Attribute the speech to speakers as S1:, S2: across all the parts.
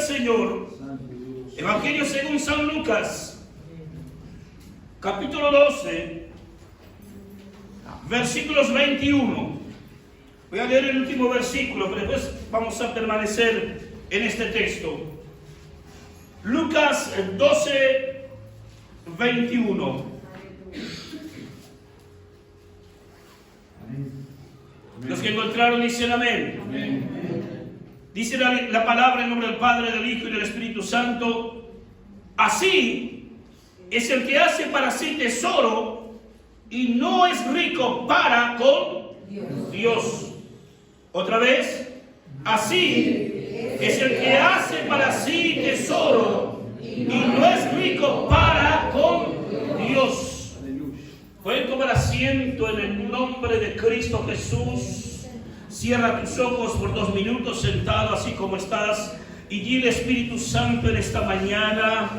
S1: Señor. Evangelio según San Lucas, capítulo 12, versículos 21. Voy a leer el último versículo, pero después vamos a permanecer en este texto. Lucas 12, 21. Los que encontraron dicen amén. Dice la palabra en nombre del Padre, del Hijo y del Espíritu Santo. Así es el que hace para sí tesoro y no es rico para con Dios. Otra vez. Así es el que hace para sí tesoro y no es rico para con Dios. Pueden tomar asiento en el nombre de Cristo Jesús. Cierra tus ojos por 2 minutos sentado así como estás y dile: Espíritu Santo, en esta mañana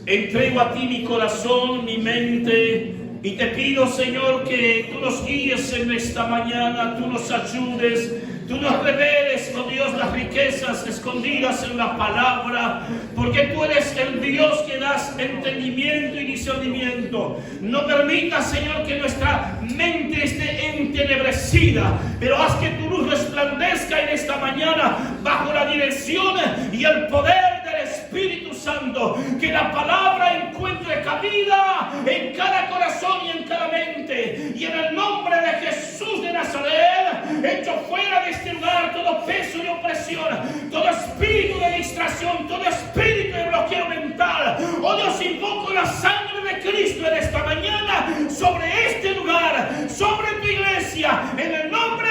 S1: entrego a ti mi corazón, mi mente, y te pido, Señor, que tú nos guíes en esta mañana, tú nos ayudes, tú nos reveles, oh Dios, las riquezas escondidas en la palabra, porque tú eres el Dios que das entendimiento y discernimiento. No permitas, Señor, que nuestra mente esté entenebrecida, pero haz que tu luz resplandezca en esta mañana bajo la dirección y el poder del Espíritu Santo. Que la palabra encuentre cabida en cada corazón y en cada mente. Y en el nombre de Jesús de Nazaret, echo fuera de este lugar todo peso y opresión, todo espíritu de distracción, todo espíritu de bloqueo mental. Oh Dios, invoco la sangre de Cristo en esta mañana sobre este lugar, sobre tu iglesia, en el nombre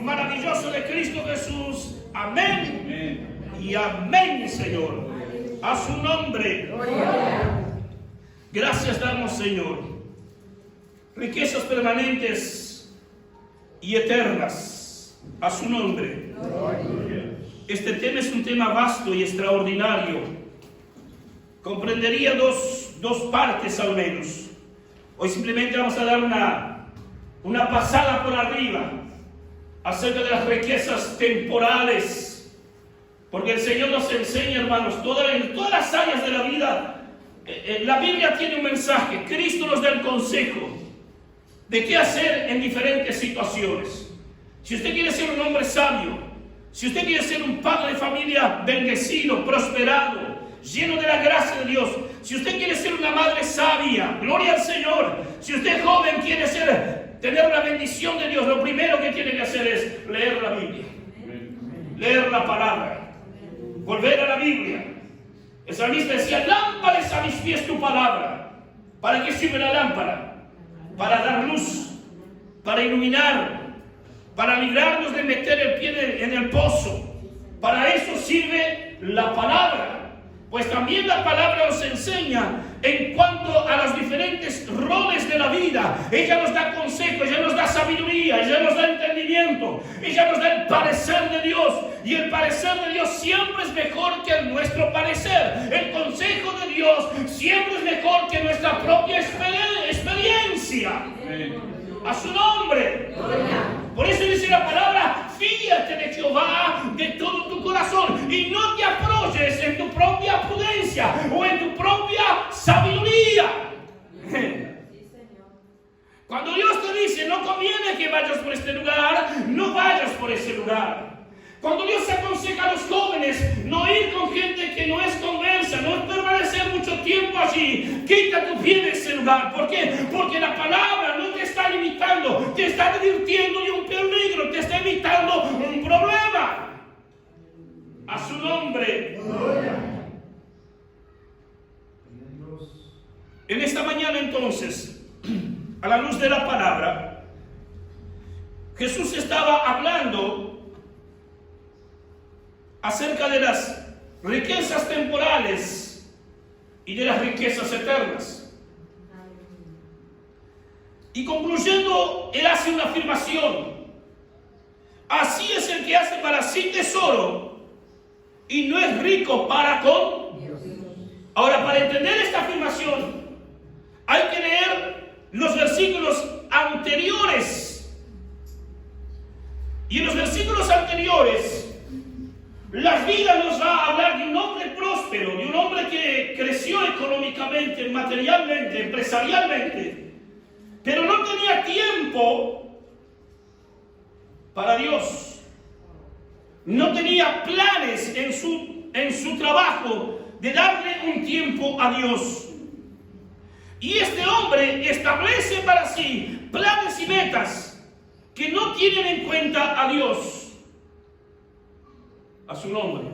S1: maravilloso de Cristo Jesús. Amén. Y amén, Señor. A su nombre. Gracias damos, Señor. Riquezas permanentes y eternas. A su nombre. Este tema es un tema vasto y extraordinario. Comprendería dos partes al menos. Hoy simplemente vamos a dar una pasada por arriba acerca de las riquezas temporales. Porque el Señor nos enseña, hermanos, en todas las áreas de la vida. La Biblia tiene un mensaje. Cristo nos da el consejo de qué hacer en diferentes situaciones. Si usted quiere ser un hombre sabio, si usted quiere ser un padre de familia bendecido, prosperado, lleno de la gracia de Dios, si usted quiere ser una madre sabia, gloria al Señor, si usted joven quiere tener la bendición de Dios, lo primero que tiene que hacer es leer la Biblia, leer la palabra, volver a la Biblia. El salmista decía: lámpara es a mis pies tu palabra. ¿Para qué sirve la lámpara? Para dar luz, para iluminar, para librarnos de meter el pie en el pozo. Para eso sirve la palabra. Pues también la palabra nos enseña en cuanto a los diferentes roles de la vida. Ella nos da consejo, ella nos da sabiduría, ella nos da entendimiento, ella nos da el parecer de Dios. Y el parecer de Dios siempre es mejor que nuestro parecer. El consejo de Dios siempre es mejor que nuestra propia experiencia. A su nombre. Por eso dice la palabra: fíate de Jehová de todo tu corazón y no te apoyes en tu propia prudencia o en tu propia sabiduría. Cuando Dios te dice: no conviene que vayas por este lugar, no vayas por ese lugar. Cuando Dios aconseja a los jóvenes no ir con gente que no es conversa, no es permanecer mucho tiempo allí, quita tu pie de ese lugar. ¿Por qué? Porque la palabra no te está limitando, te está advirtiendo de un peligro, te está evitando un problema. A su nombre. En esta mañana entonces, a la luz de la palabra, Jesús estaba hablando acerca de las riquezas temporales y de las riquezas eternas. Y concluyendo, él hace una afirmación: así es el que hace para sí tesoro y no es rico para con Dios. Ahora, para entender esta afirmación hay que leer los versículos anteriores. Y en los versículos anteriores, la Biblia nos va a hablar de un hombre próspero, de un hombre que creció económicamente, materialmente, empresarialmente, pero no tenía tiempo para Dios. No tenía planes en su trabajo de darle un tiempo a Dios. Y este hombre establece para sí planes y metas que no tienen en cuenta a Dios. A su nombre.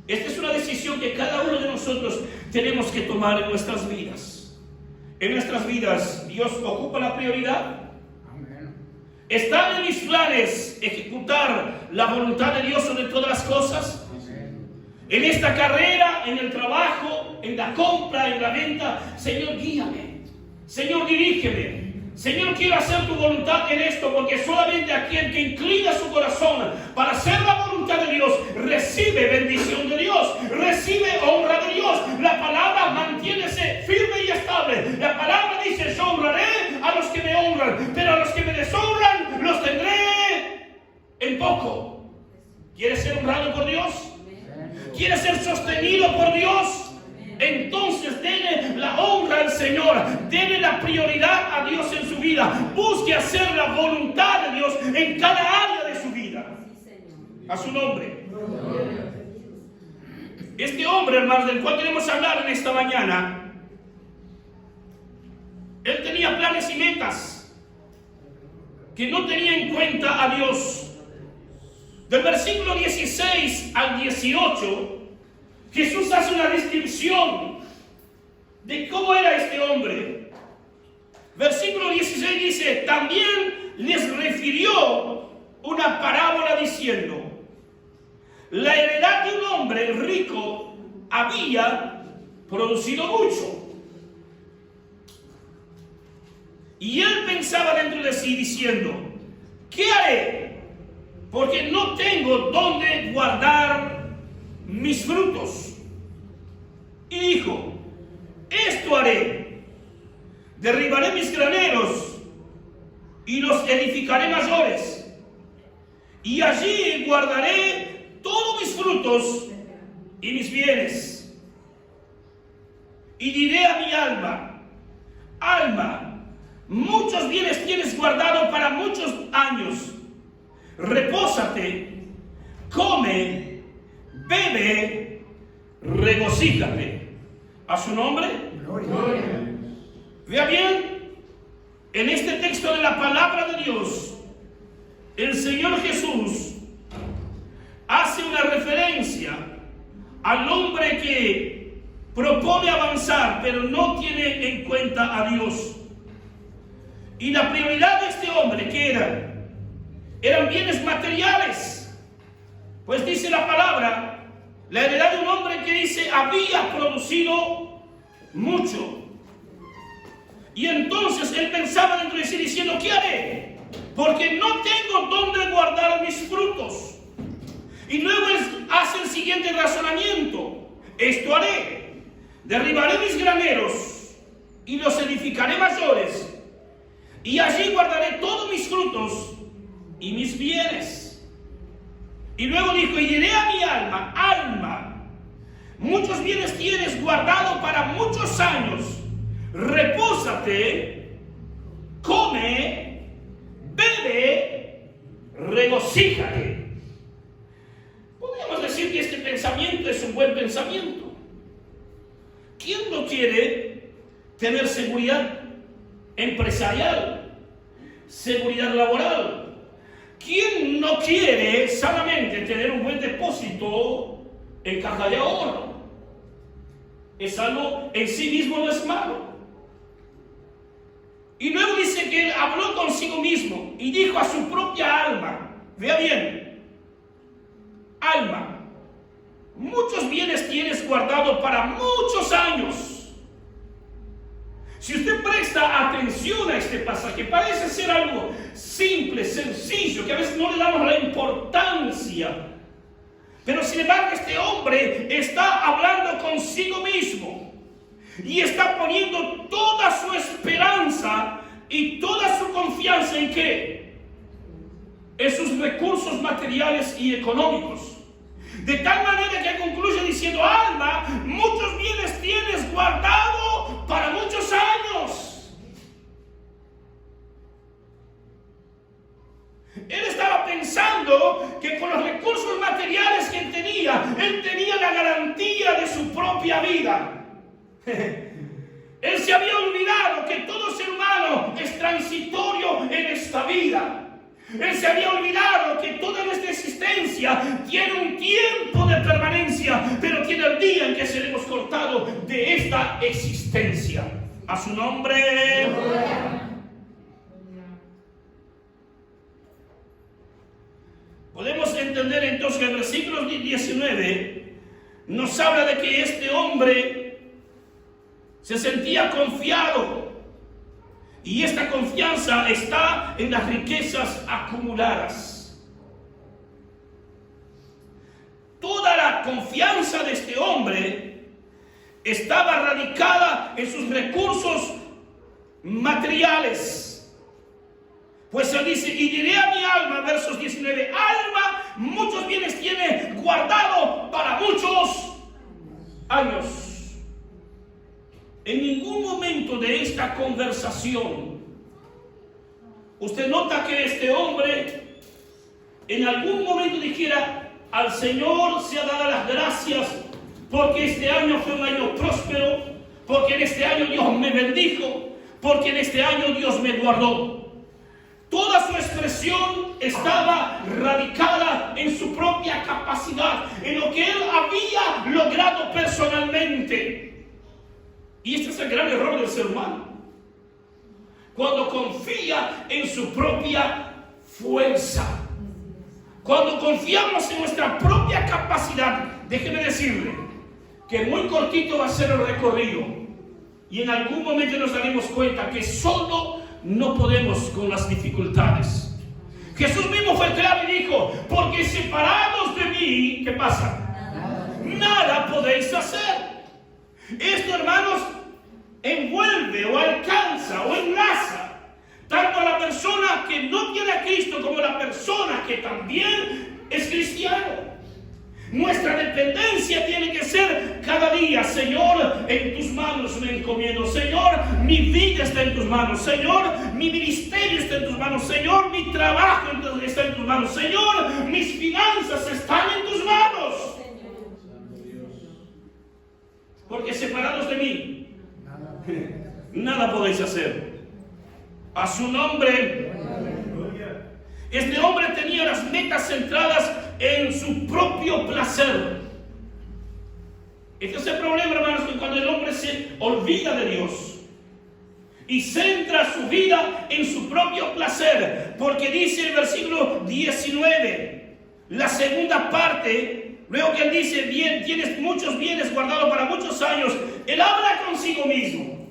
S1: Esta es una decisión que cada uno de nosotros tenemos que tomar en nuestras vidas. En nuestras vidas, ¿Dios ocupa la prioridad? ¿Están en mis planes ejecutar la voluntad de Dios sobre todas las cosas? En esta carrera, en el trabajo, en la compra, en la venta, Señor, guíame. Señor, dirígeme. Señor, quiero hacer tu voluntad en esto, porque solamente aquel que inclina su corazón para hacer la voluntad de Dios recibe bendición de Dios, recibe honra de Dios. La palabra mantiénese firme y estable. La palabra dice: yo honraré a los que me honran, pero a los que me deshonran los tendré en poco. ¿Quieres ser honrado por Dios? ¿Quieres ser sostenido por Dios? Entonces dele la honra al Señor, dele la prioridad a Dios en su vida, busque hacer la voluntad de Dios en cada área de su vida. A su nombre. Este hombre, hermanos, del cual queremos hablar en esta mañana, él tenía planes y metas que no tenía en cuenta a Dios. Del versículo 16 al 18, Jesús hace una descripción de cómo era este hombre. Versículo 16 dice: también les refirió una parábola diciendo: la heredad de un hombre rico había producido mucho. Y él pensaba dentro de sí diciendo: ¿qué haré? Porque no tengo dónde guardar mis frutos. Y dijo: esto haré: derribaré mis graneros y los edificaré mayores, y allí guardaré todos mis frutos y mis bienes. Y diré a mi alma: alma, muchos bienes tienes guardado para muchos años. Repósate, come, bebe, regocíjate. ¿A su nombre? Gloria. Vea bien, en este texto de la palabra de Dios, el Señor Jesús hace una referencia al hombre que propone avanzar, pero no tiene en cuenta a Dios. Y la prioridad de este hombre, ¿qué era? Eran bienes materiales. Pues dice la palabra, la heredad de un hombre que dice había producido mucho. Y entonces él pensaba dentro de sí diciendo: ¿qué haré? Porque no tengo dónde guardar mis frutos. Y luego él hace el siguiente razonamiento: esto haré: derribaré mis graneros y los edificaré mayores, y allí guardaré todos mis frutos y mis bienes. Y luego dijo: y diré a mi alma: alma, muchos bienes tienes guardado para muchos años. Repósate, come, bebe, regocíjate. Podríamos decir que este pensamiento es un buen pensamiento. ¿Quién no quiere tener seguridad empresarial, seguridad laboral? ¿Quién no quiere sanamente tener un buen depósito en caja de ahorro? Es algo en sí mismo, no es malo. Y luego dice que él habló consigo mismo y dijo a su propia alma, vea bien, alma, muchos bienes tienes guardado para muchos años. Si usted presta atención a este pasaje, parece ser algo simple, sencillo, que a veces no le damos la importancia. Pero sin embargo, este hombre está hablando consigo mismo y está poniendo toda su esperanza y toda su confianza ¿en qué? En sus recursos materiales y económicos. De tal manera que concluye diciendo: él tenía la garantía de su propia vida. Él se había olvidado que todo ser humano es transitorio en esta vida. Él se había olvidado que toda nuestra existencia tiene un tiempo de permanencia, pero tiene el día en que seremos cortados de esta existencia. A su nombre. Podemos entender entonces que el versículo 19 nos habla de que este hombre se sentía confiado, y esta confianza está en las riquezas acumuladas. Toda la confianza de este hombre estaba radicada en sus recursos materiales. Pues él dice, y diré a mi alma, versos 19, alma, muchos bienes tiene guardado para muchos años. En ningún momento de esta conversación, usted nota que este hombre en algún momento dijera, al Señor sea dada las gracias, porque este año fue un año próspero, porque en este año Dios me bendijo, porque en este año Dios me guardó. Toda su expresión estaba radicada en su propia capacidad, en lo que él había logrado personalmente. Y este es el gran error del ser humano, cuando confía en su propia fuerza, cuando confiamos en nuestra propia capacidad. Déjeme decirle que muy cortito va a ser el recorrido, y en algún momento nos daremos cuenta que solo no podemos con las dificultades. Jesús mismo fue claro y dijo, porque separados de mí, ¿qué pasa? Nada podéis hacer. Esto, hermanos, envuelve o alcanza o enlaza tanto a la persona que no tiene a Cristo como a la persona que también es cristiano. Nuestra dependencia tiene que ser cada día, Señor, en tus manos me encomiendo. Señor, mi vida está en tus manos. Señor, mi ministerio está en tus manos. Señor, mi trabajo está en tus manos. Señor, mis finanzas están en tus manos. Porque separados de mí, nada podéis hacer. A su nombre. Este hombre tenía las metas centradas en su propio placer. Este es el problema, hermanos, que cuando el hombre se olvida de Dios y centra su vida en su propio placer, porque dice el versículo 19, la segunda parte, luego que él dice, bien, tienes muchos bienes guardados para muchos años, él habla consigo mismo.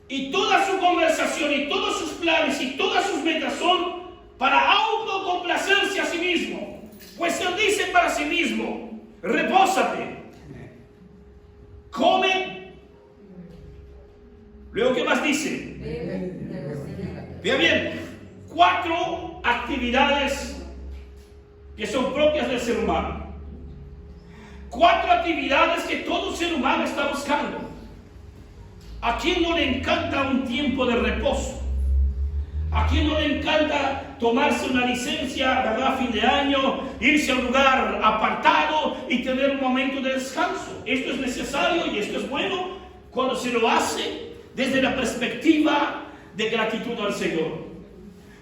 S1: Y toda su conversación y todos sus planes y todas sus metas son para autocomplacerse a sí mismo. Pues él dice para sí mismo, repósate, come. Luego, ¿qué más dice? Vea bien, 4 actividades que son propias del ser humano. 4 actividades que todo ser humano está buscando. ¿A quién no le encanta un tiempo de reposo? ¿A quién no le encanta tomarse una licencia, ¿verdad? A fin de año, irse a un lugar apartado y tener un momento de descanso? Esto es necesario y esto es bueno cuando se lo hace desde la perspectiva de gratitud al Señor.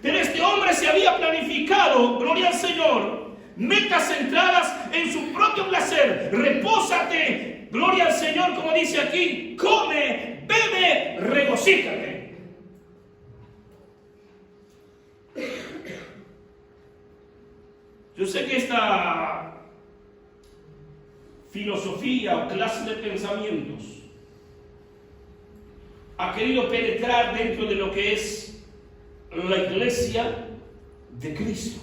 S1: Pero este hombre se había planificado, gloria al Señor, metas centradas en su propio placer. Repósate, gloria al Señor, como dice aquí, come, bebe, regocíjate. Yo sé que esta filosofía o clase de pensamientos ha querido penetrar dentro de lo que es la iglesia de Cristo,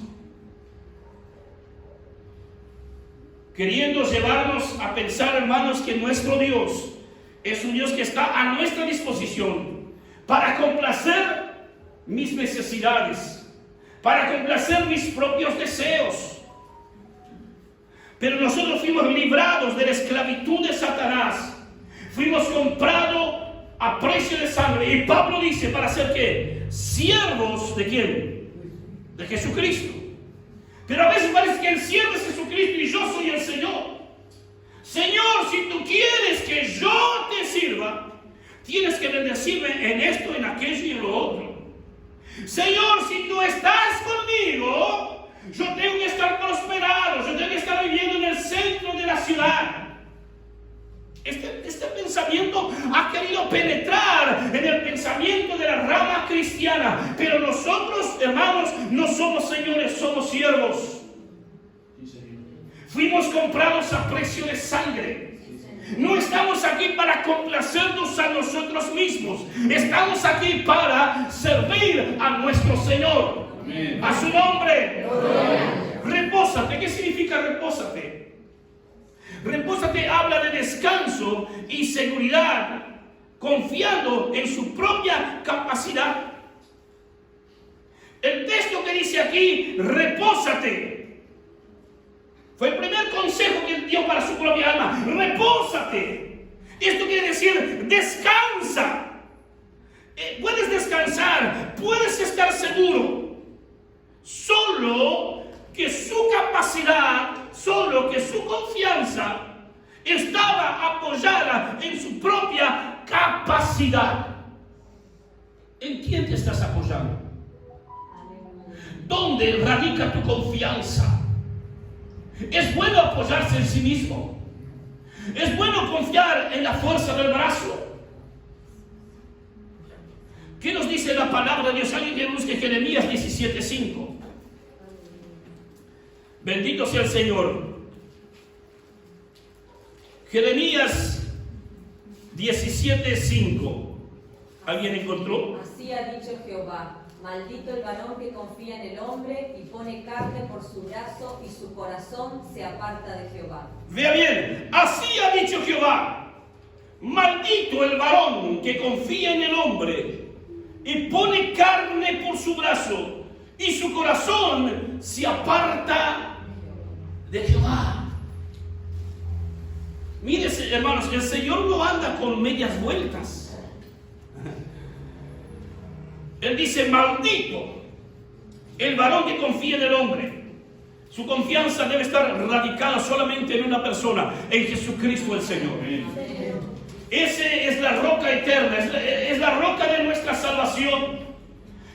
S1: queriendo llevarnos a pensar, hermanos, que nuestro Dios es un Dios que está a nuestra disposición para complacer mis necesidades, para complacer mis propios deseos. Pero nosotros fuimos librados de la esclavitud de Satanás, fuimos comprados a precio de sangre. Y Pablo dice, ¿para ser qué? Siervos de ¿quién? De Jesucristo. Pero a veces parece que el cielo es Jesucristo y yo soy el Señor. Señor, si tú quieres que yo te sirva, tienes que bendecirme en esto, en aquello y en lo otro. Señor, si tú estás conmigo, yo tengo que estar prosperado, yo tengo que estar viviendo en el centro de la ciudad. Este pensamiento ha querido penetrar en el pensamiento de la rama cristiana, pero nosotros, hermanos, no somos señores, somos siervos. Fuimos comprados a precio de sangre. No estamos aquí para complacernos a nosotros mismos. Estamos aquí para servir a nuestro Señor. Amén. A su nombre. Amén. Repósate. ¿Qué significa repósate? Repósate habla de descanso y seguridad, confiando en su propia capacidad. El texto que dice aquí, repósate, fue el primer consejo que dio para su propia alma. Repósate. Esto quiere decir descansa. Puedes descansar, puedes estar seguro. Solo que su capacidad, solo que su confianza estaba apoyada en su propia capacidad. ¿En quién te estás apoyando? ¿Dónde radica tu confianza? Es bueno apoyarse en sí mismo. Es bueno confiar en la fuerza del brazo. ¿Qué nos dice la palabra de Dios? Alguien que busque Jeremías 17:5. Bendito sea el Señor. Jeremías 17:5. ¿Alguien encontró?
S2: Así ha dicho Jehová: maldito el varón que confía en el hombre y pone carne por su brazo y su corazón se aparta de Jehová.
S1: Vea bien, así ha dicho Jehová: maldito el varón que confía en el hombre y pone carne por su brazo y su corazón se aparta de Jehová. Mire, hermanos, el Señor no anda con medias vueltas. Él dice: maldito el varón que confía en el hombre. Su confianza debe estar radicada solamente en una persona, en Jesucristo el Señor. Ese es la roca eterna, es la roca de nuestra salvación.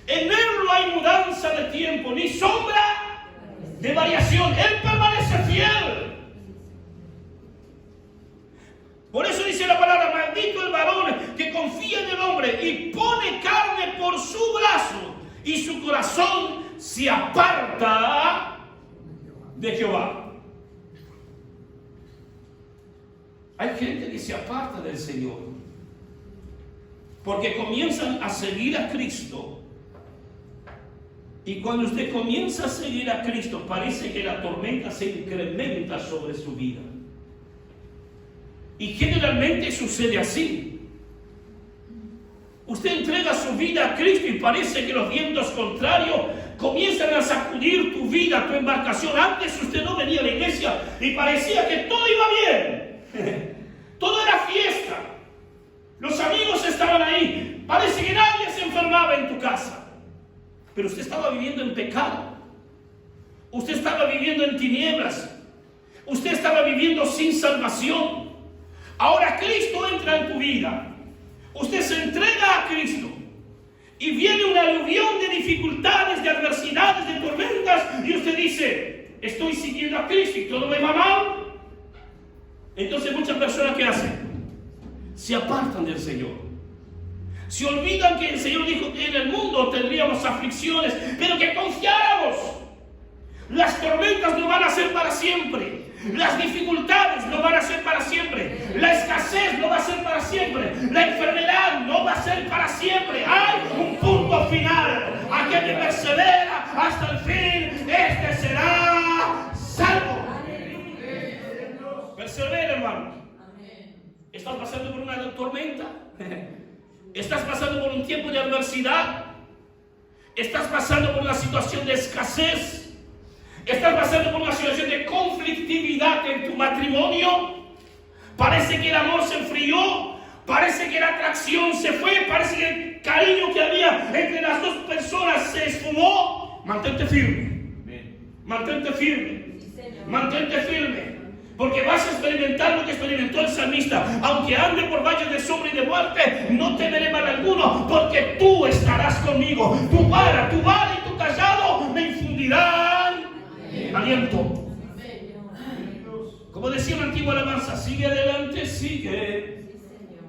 S1: En Él no hay mudanza de tiempo, ni sombra de variación. Él permanece fiel. Por eso dice la palabra: maldito el varón que confía en el hombre y pone carne por su brazo y su corazón se aparta de Jehová. Hay gente que se aparta del Señor porque comienzan a seguir a Cristo, y cuando usted comienza a seguir a Cristo parece que la tormenta se incrementa sobre su vida. Y generalmente sucede así. Usted entrega su vida a Cristo y parece que los vientos contrarios comienzan a sacudir tu vida, tu embarcación. Antes usted no venía a la iglesia y parecía que todo iba bien. Todo era fiesta. Los amigos estaban ahí. Parece que nadie se enfermaba en tu casa. Pero usted estaba viviendo en pecado. Usted estaba viviendo en tinieblas. Usted estaba viviendo sin salvación. Ahora Cristo entra en tu vida. Usted se entrega a Cristo y viene una aluvión de dificultades, de adversidades, de tormentas, y usted dice: estoy siguiendo a Cristo y todo me va mal. Entonces muchas personas, ¿qué hacen? Se apartan del Señor. Se olvidan que el Señor dijo que en el mundo tendríamos aflicciones, pero que confiáramos. Las tormentas no van a ser para siempre. Las dificultades no van a ser para siempre. La escasez no va a ser para siempre. La enfermedad no va a ser para siempre. Hay un punto final. Aquel que persevera hasta el fin, este será salvo. Persevera, hermano. ¿Estás pasando por una tormenta? ¿Estás pasando por un tiempo de adversidad? ¿Estás pasando por una situación de escasez? ¿Estás pasando por una situación de conflictividad en tu matrimonio? Parece que el amor se enfrió, parece que la atracción se fue, parece que el cariño que había entre las dos personas se esfumó. Mantente firme. Mantente firme.
S2: Sí, Señor.
S1: Mantente firme. Porque vas a experimentar lo que experimentó el salmista. Aunque ande por valles de sombra y de muerte, no temeré mal alguno, porque tú estarás conmigo. Tu vara y tu callado me infundirán aliento. Como decía una antigua alabanza, sigue adelante, sigue.
S2: Sí, Señor.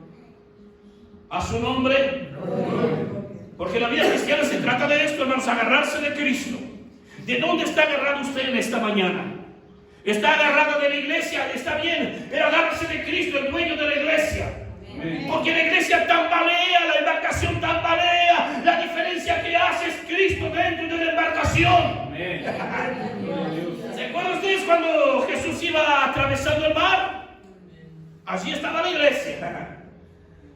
S1: A su nombre. Porque la vida cristiana se trata de esto, hermanos, agarrarse de Cristo. ¿De dónde está agarrado usted en esta mañana? Está agarrado de la iglesia, está bien, pero agárrese de Cristo, el dueño de la iglesia. Porque la iglesia tambalea, la embarcación tambalea. La diferencia que hace es Cristo dentro de la embarcación. ¿Se acuerdan ustedes cuando Jesús iba atravesando el mar? Allí estaba la iglesia.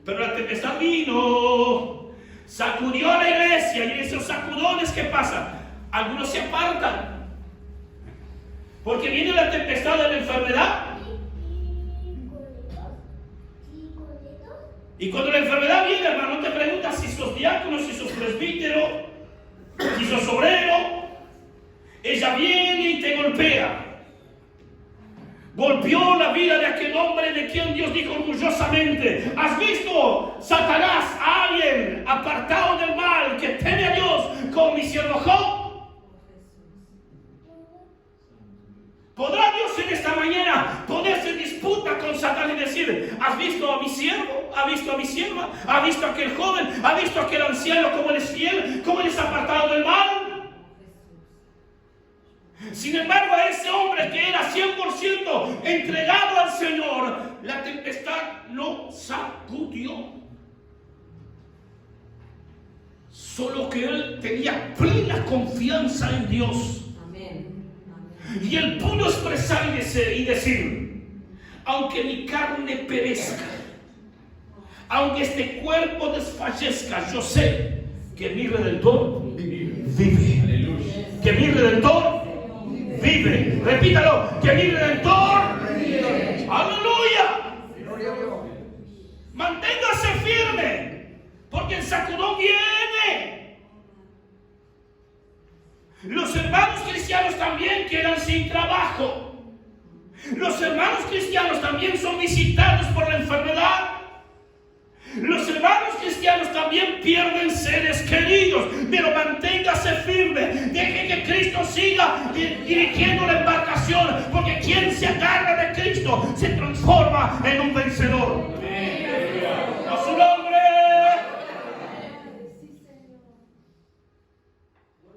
S1: Pero la tempestad vino, sacudió a la iglesia, y en esos sacudones, ¿qué pasa? Algunos se apartan. Porque viene la tempestad de la enfermedad. Y cuando la enfermedad viene, hermano, no te preguntas si sos diácono, si sos presbítero, si sos obrero. Ella viene y te golpea. Golpeó la vida de aquel hombre de quien Dios dijo orgullosamente: ¿has visto, Satanás, a alguien apartado del mal que teme a Dios como mi siervo Job? ¿Podrá Dios en esta mañana ponerse en disputa con Satán y decir: ¿has visto a mi siervo? ¿Ha visto a mi sierva? ¿Ha visto a aquel joven? ¿Ha visto a aquel anciano cómo él es fiel? ¿Cómo él es apartado del mal? Sin embargo, a ese hombre que era 100% entregado al Señor, la tempestad lo sacudió. Solo que él tenía plena confianza en Dios. Y él pudo expresar y decir: aunque mi carne perezca, aunque este cuerpo desfallezca, yo sé que mi Redentor vive. Que mi Redentor vive. Repítalo: que mi Redentor vive. ¡Aleluya! Manténgase firme, porque el sacudón viene. Los hermanos cristianos también quedan sin trabajo. Los hermanos cristianos también son visitados por la enfermedad. Los hermanos cristianos también pierden seres queridos. Pero manténgase firme. Deje que Cristo siga dirigiendo la embarcación. Porque quien se agarra de Cristo se transforma en un vencedor. A su nombre.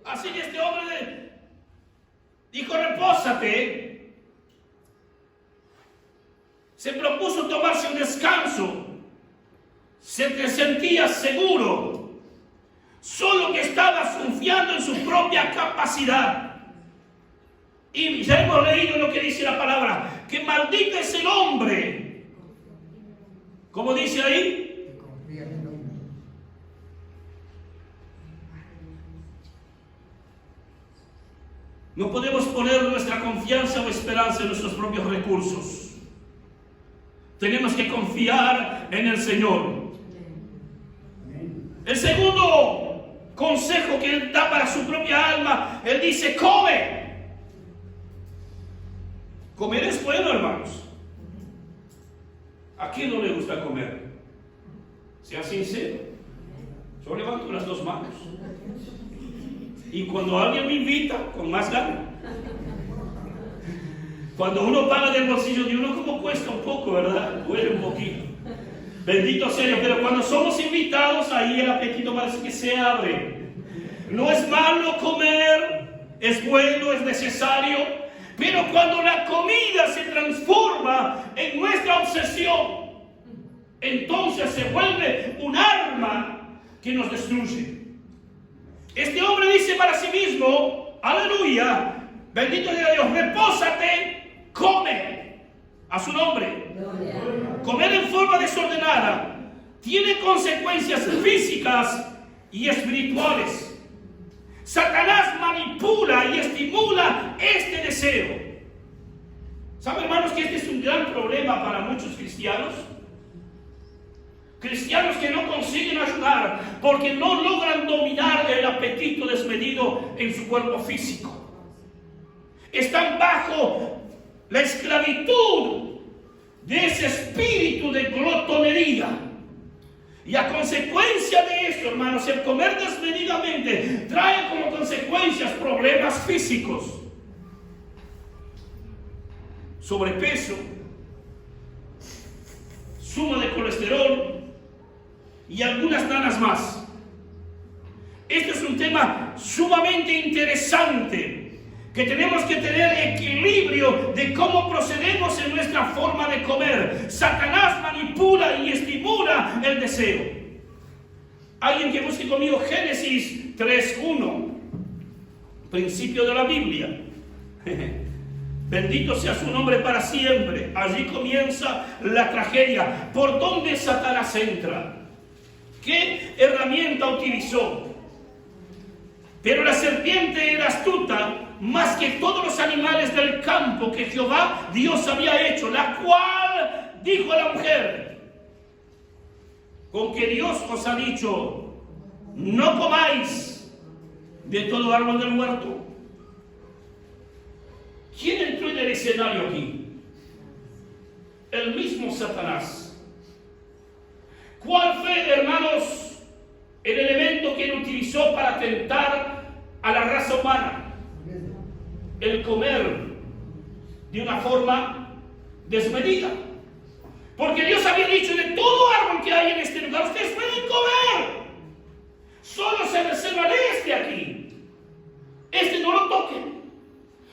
S1: Así que este hombre dijo: repósate. Se propuso tomarse un descanso. Se sentía seguro, solo que estaba confiando en su propia capacidad. Y ya hemos leído lo que dice la palabra: que maldito es el hombre. ¿Cómo dice ahí? No podemos poner nuestra confianza o esperanza en nuestros propios recursos. Tenemos que confiar en el Señor. El segundo consejo que Él da para su propia alma, Él dice: come. Comer es bueno, hermanos. ¿A quién no le gusta comer? Sea sincero. Yo levanto las dos manos. Y cuando alguien me invita, con más ganas. Cuando uno paga del bolsillo de uno, como cuesta un poco, ¿verdad? Duele un poquito. Bendito sea Dios. Pero cuando somos invitados, ahí el apetito parece que se abre. No es malo comer, es bueno, es necesario. Pero cuando la comida se transforma en nuestra obsesión, entonces se vuelve un arma que nos destruye. Este hombre dice para sí mismo: aleluya, bendito sea Dios, repósate, come. A su nombre. Comer en forma desordenada tiene consecuencias físicas y espirituales. Satanás manipula y estimula este deseo. ¿Saben, hermanos, que este es un gran problema para muchos cristianos? Cristianos que no consiguen ayudar porque no logran dominar el apetito desmedido en su cuerpo físico. están bajo la esclavitud de ese espíritu de glotonería. Y a consecuencia de esto, hermanos, el comer desmedidamente trae como consecuencias problemas físicos, sobrepeso, suma de colesterol y algunas nanas más. Este es un tema sumamente interesante, que tenemos que tener equilibrio de cómo procedemos en nuestra forma de comer. Satanás manipula y estimula el deseo. Alguien que busque conmigo Génesis 3:1, principio de la Biblia. Bendito sea su nombre para siempre. Allí comienza la tragedia. ¿Por dónde Satanás entra? ¿Qué herramienta utilizó? Pero la serpiente era astuta más que todos los animales del campo que Jehová Dios había hecho, la cual dijo a la mujer: con que Dios os ha dicho, no comáis de todo árbol del huerto. ¿Quién entró en el escenario aquí? El mismo Satanás. ¿Cuál fue, hermanos, el elemento que él utilizó para tentar a la raza humana? El comer de una forma desmedida. Porque Dios había dicho: de todo árbol que hay en este lugar ustedes pueden comer, solo se reserva de este aquí. Este no lo toquen,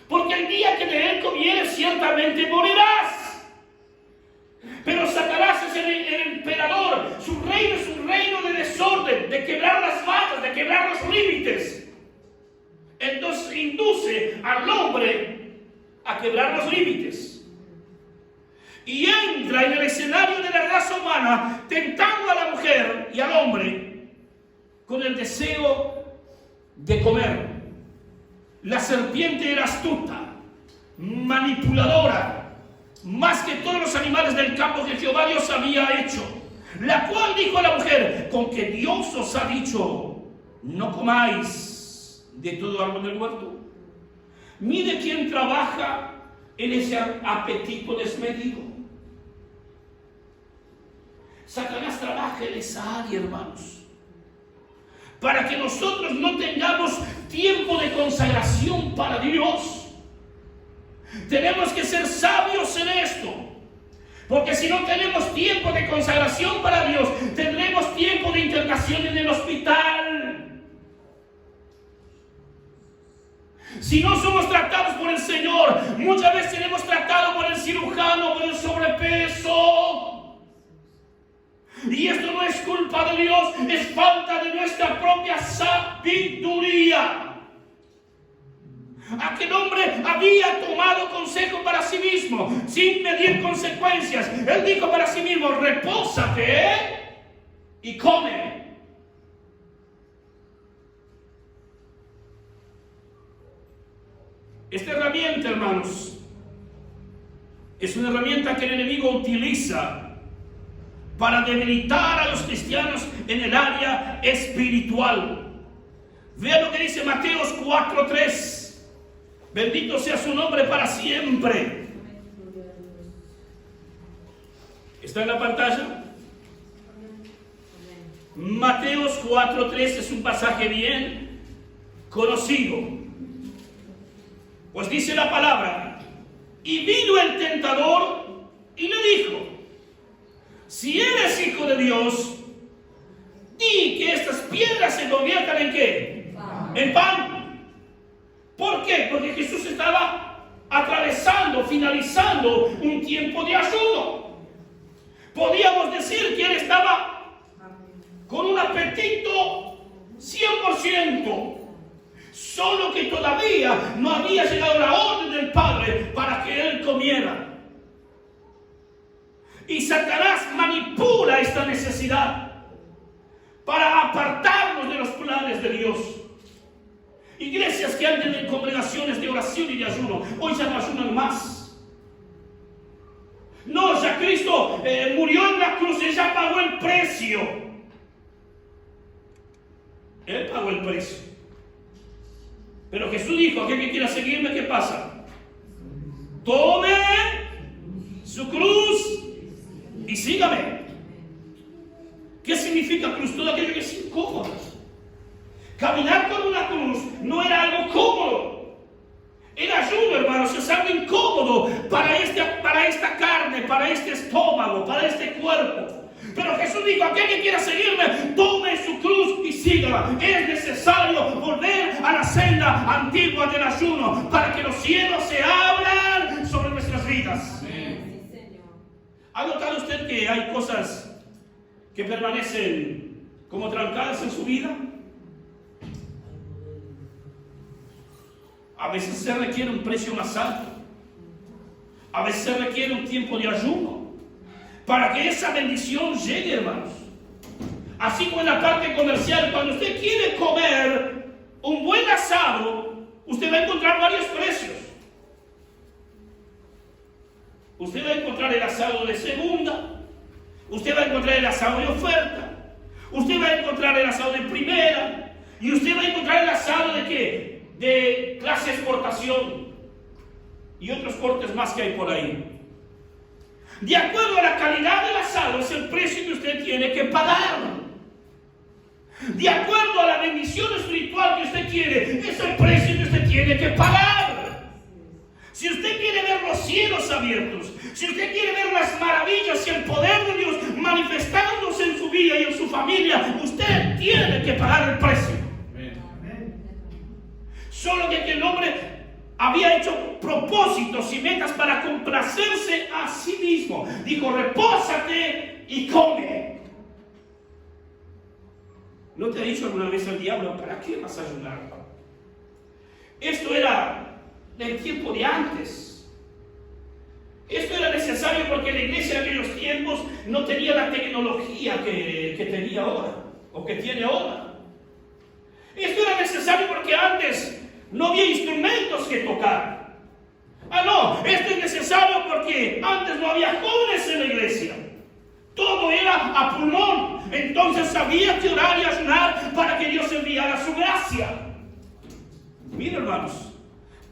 S1: porque el día que de él comieres ciertamente morirás. Pero Satanás es el emperador. Su reino es un reino de desorden, de quebrar las vallas, de quebrar los límites. Entonces induce al hombre a quebrar los límites. Y entra en el escenario de la raza humana, tentando a la mujer y al hombre con el deseo de comer. La serpiente era astuta, manipuladora, más que todos los animales del campo que Jehová Dios había hecho, la cual dijo a la mujer: con que Dios os ha dicho, no comáis de todo árbol del huerto. Mire quién trabaja en ese apetito desmedido. Satanás trabaja en esa área, hermanos, para que nosotros no tengamos tiempo de consagración para Dios. Tenemos que ser sabios en esto, porque si no tenemos tiempo de consagración para Dios, tendremos tiempo de internación en el hospital. Si no somos tratados por el Señor, muchas veces seremos tratados por el cirujano, por el sobrepeso. Y esto no es culpa de Dios, es falta de nuestra propia sabiduría. Aquel hombre había tomado consejo para sí mismo, sin medir consecuencias. Él dijo para sí mismo: repósate y come. Esta herramienta, hermanos, es una herramienta que el enemigo utiliza para debilitar a los cristianos en el área espiritual. Vean lo que dice Mateos 4:3. Bendito sea su nombre para siempre. ¿Está en la pantalla? Mateos 4:3 es un pasaje bien conocido. Pues dice la palabra: y vino el tentador y le dijo: si eres hijo de Dios, di que estas piedras se conviertan ¿en qué? En pan. ¿Por qué? Porque Jesús estaba finalizando un tiempo de ayuno. Podíamos decir que él estaba con un apetito 100%, solo que todavía no había llegado la orden del Padre para que él comiera. Y Satanás manipula esta necesidad para apartarnos de los planes de Dios. Iglesias que anden en congregaciones de oración y de ayuno, hoy ya no ayunan más. No, ya Cristo murió en la cruz, Él ya pagó el precio. Él pagó el precio. Pero Jesús dijo: aquel que quiera seguirme, ¿qué pasa? significa cruz? Todo aquello que es incómodo. Caminar con una cruz no era algo cómodo. El ayuno, hermanos, es algo incómodo para esta carne, para este estómago, para este cuerpo. Pero Jesús dijo: aquel que quiera seguirme, tome su cruz y sígala. Es necesario volver a la senda antigua del ayuno para que los cielos se abran sobre nuestras vidas.
S2: Sí, Señor.
S1: ¿Ha notado usted que hay cosas que permanecen como trancadas en su vida? A veces se requiere un precio más alto. A veces se requiere un tiempo de ayuno para que esa bendición llegue, hermanos. Así como en la parte comercial, cuando usted quiere comer un buen asado, usted va a encontrar varios precios. Usted va a encontrar el asado de segunda, usted va a encontrar el asado de oferta, usted va a encontrar el asado de primera, y usted va a encontrar el asado de ¿qué? De clase exportación y otros cortes más que hay por ahí. De acuerdo a la calidad del asado es el precio que usted tiene que pagar. De acuerdo a la bendición espiritual que usted quiere, es el precio que usted tiene que pagar. Si usted quiere ver los cielos abiertos, si usted quiere ver las maravillas y el poder de Dios manifestándose en su vida y en su familia, usted tiene que pagar el precio. Solo que aquel hombre había hecho propósitos y metas para complacerse a sí mismo. Dijo: repósate y come. ¿No te ha dicho alguna vez el diablo: ¿para qué vas a ayunar? Esto era del tiempo de antes. Esto era necesario porque la iglesia en aquellos tiempos no tenía la tecnología que tenía ahora, o que tiene ahora. Esto era necesario porque antes no había instrumentos que tocar. No, esto es necesario porque antes no había jóvenes en la iglesia. Todo era a pulmón. Entonces había que orar y ayunar para que Dios enviara su gracia. Miren, hermanos,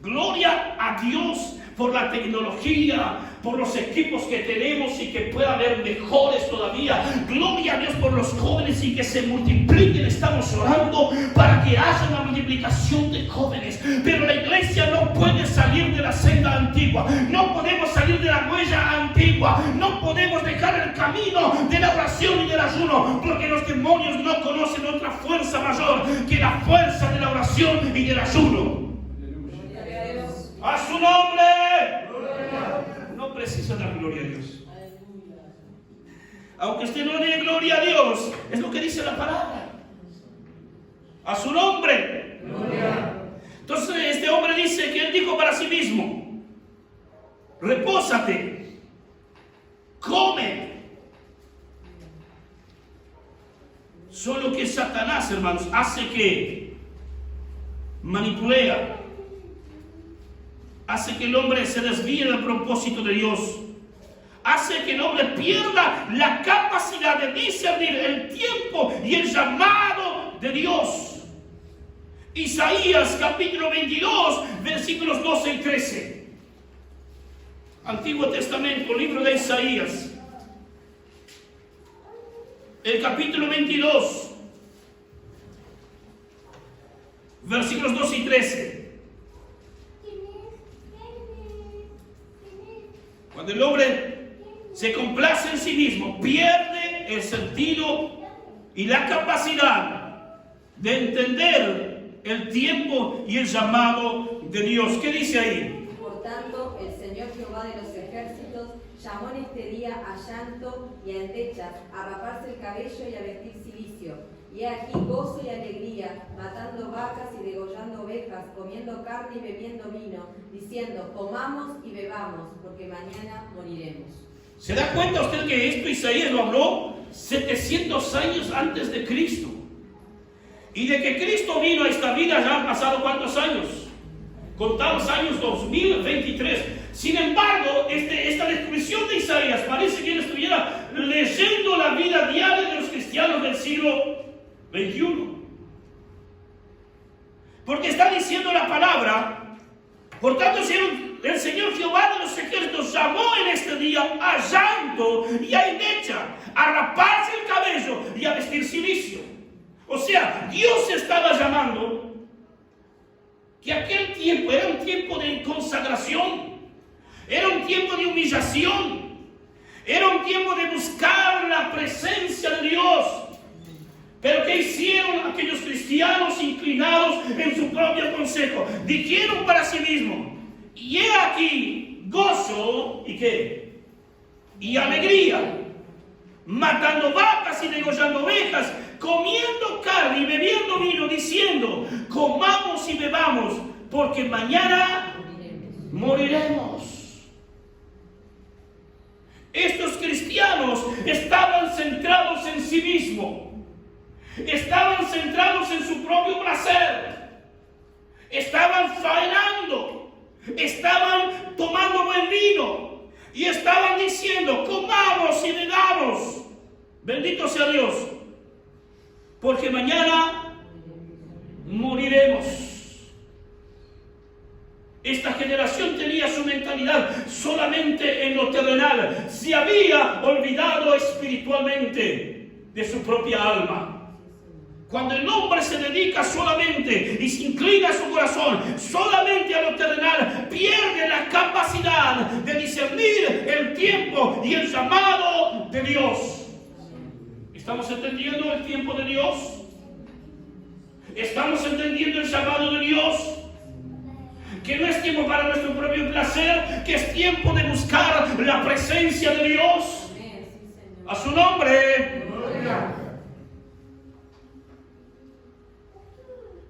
S1: gloria a Dios por la tecnología, por los equipos que tenemos y que pueda haber mejores todavía. Gloria a Dios por los jóvenes y que se multipliquen. Estamos orando para que haya una multiplicación de jóvenes. Pero la iglesia no puede salir de la senda antigua. No podemos salir de la huella antigua. No podemos dejar el camino de la oración y del ayuno, porque los demonios no conocen otra fuerza mayor que la fuerza de la oración y del ayuno. ¡A su nombre! No precisa dar gloria a Dios. Aunque usted no dé gloria a Dios, es lo que dice la palabra. A su nombre. Entonces este hombre dice que él dijo para sí mismo: repósate, come. Solo que Satanás, hermanos, hace que manipulea, hace que el hombre se desvíe del propósito de Dios, hace que el hombre pierda la capacidad de discernir el tiempo y el llamado de Dios. Isaías capítulo 22, versículos 12 y 13. Antiguo Testamento, libro de Isaías. El capítulo 22, versículos 12 y 13. Cuando el hombre se complace en sí mismo, pierde el sentido y la capacidad de entender el tiempo y el llamado de Dios. ¿Qué dice ahí?
S2: Por tanto, el Señor Jehová de los ejércitos llamó en este día a llanto y a endechas, a raparse el cabello y a vestir cilicio. Y aquí gozo y alegría, matando vacas y degollando ovejas, comiendo carne y bebiendo vino, diciendo: comamos y bebamos, porque mañana moriremos.
S1: ¿Se da cuenta usted que esto Isaías lo habló 700 años antes de Cristo? Y de que Cristo vino a esta vida ya han pasado ¿cuántos años? Contados años 2023. Sin embargo, esta descripción de Isaías parece que él estuviera leyendo la vida diaria de los cristianos del siglo 21. Porque está diciendo la palabra: por tanto, el Señor Jehová de los ejércitos llamó en este día a llanto y a endecha, a raparse el cabello y a vestir cilicio. O sea, Dios estaba llamando que aquel tiempo era un tiempo de consagración, era un tiempo de humillación, era un tiempo de buscar la presencia de Dios. Pero ¿qué hicieron aquellos cristianos inclinados en su propio consejo? Dijeron para sí mismos: y he aquí gozo, ¿y qué? Y alegría, matando vacas y degollando ovejas, comiendo carne y bebiendo vino, diciendo: comamos y bebamos, porque mañana moriremos. Estos cristianos estaban centrados en sí mismos. Estaban centrados en su propio placer, estaban faenando, estaban tomando buen vino y estaban diciendo: comamos y bebamos, bendito sea Dios, porque mañana moriremos. Esta generación tenía su mentalidad solamente en lo terrenal, se había olvidado espiritualmente de su propia alma. Cuando el hombre se dedica solamente y se inclina su corazón solamente a lo terrenal, pierde la capacidad de discernir el tiempo y el llamado de Dios. ¿Estamos entendiendo el tiempo de Dios? ¿Estamos entendiendo el llamado de Dios? Que no es tiempo para nuestro propio placer, que es tiempo de buscar la presencia de Dios. A su nombre.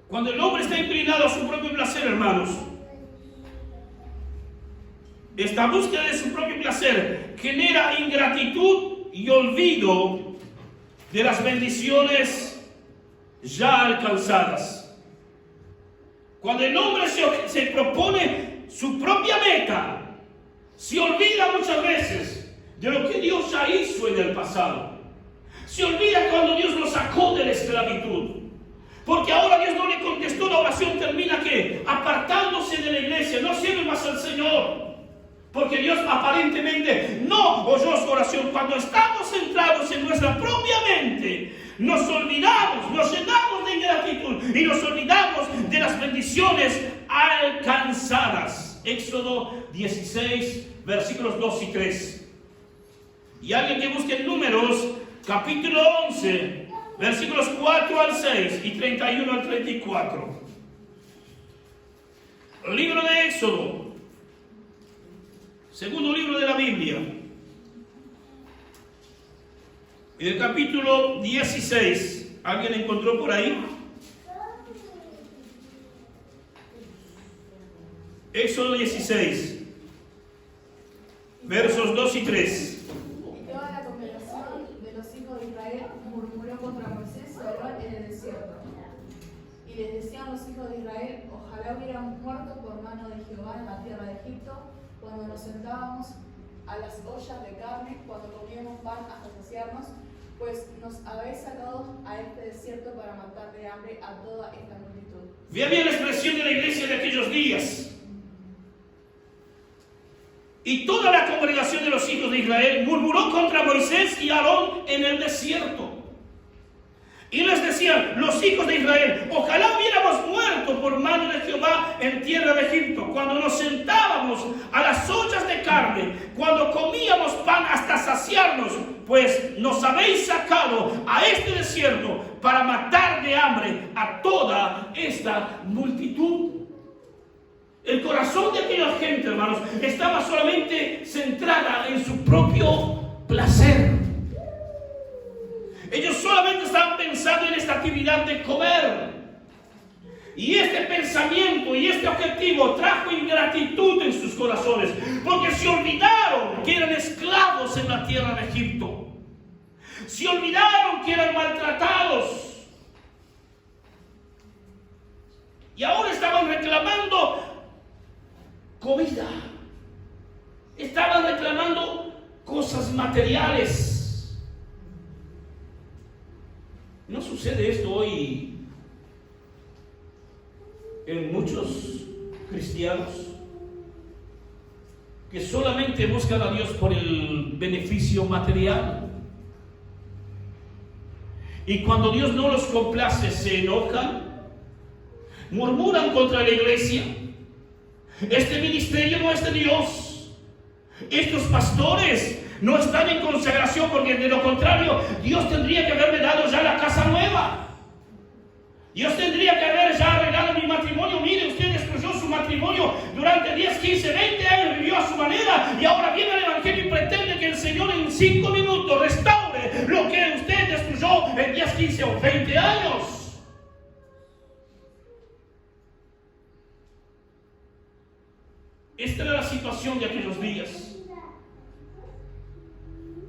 S1: Cuando el hombre está inclinado a su propio placer, hermanos, esta búsqueda de su propio placer genera ingratitud y olvido de las bendiciones ya alcanzadas. Cuando el hombre se propone su propia meta, se olvida muchas veces de lo que Dios ya hizo en el pasado. Se olvida cuando Dios lo sacó de la esclavitud. Porque ahora Dios no le contestó, la oración termina ¿qué? Apartándose de la iglesia, no sirve más al Señor. Porque Dios aparentemente no oyó su oración. Cuando estamos centrados en nuestra propia mente, nos olvidamos, nos llenamos de ingratitud y nos olvidamos de las bendiciones alcanzadas. Éxodo 16, versículos 2 y 3. Y alguien que busque en Números, capítulo 11, versículos 4 al 6 y 31 al 34. El libro de Éxodo, segundo libro de la Biblia, en el capítulo 16. ¿Alguien encontró por ahí? Éxodo 16, versos 2 y 3.
S3: Toda la congregación de los hijos de Israel murmuró contra Moisés y Aarón en el desierto. Y les decían los hijos de Israel: ojalá hubiéramos muerto por mano de Jehová en la tierra de Egipto, cuando nos sentábamos a las ollas de carne, cuando comíamos pan hasta saciarnos, pues nos habéis sacado a este desierto para matar de hambre a toda esta multitud.
S1: Vea bien la expresión de la iglesia de aquellos días. Y toda la congregación de los hijos de Israel murmuró contra Moisés y Aarón en el desierto. Y les decían los hijos de Israel: ojalá hubiéramos muerto por mano de Jehová en tierra de Egipto, cuando nos sentábamos a las ollas de carne, cuando comíamos pan hasta saciarnos, pues nos habéis sacado a este desierto para matar de hambre a toda esta multitud. El corazón de aquella gente, hermanos, estaba solamente centrada en su propio placer. Ellos solamente estaban pensando en esta actividad de comer. Y este pensamiento y este objetivo trajo ingratitud en sus corazones, porque se olvidaron que eran esclavos en la tierra de Egipto. Se olvidaron que eran maltratados. Y ahora estaban reclamando comida. Estaban reclamando cosas materiales. ¿No sucede esto hoy en muchos cristianos que solamente buscan a Dios por el beneficio material? Y cuando Dios no los complace, se enojan, murmuran contra la iglesia. Este ministerio no es de Dios. Estos pastores no están en consagración, porque de lo contrario, Dios tendría que haberme dado ya la casa nueva. Dios tendría que haber ya arreglado mi matrimonio. Mire, usted destruyó su matrimonio durante 10, 15, 20 años, vivió a su manera, y ahora viene el Evangelio y pretende que el Señor en 5 minutos restaure lo que usted destruyó en 10, 15 o 20 años. Esta era la situación de aquellos días.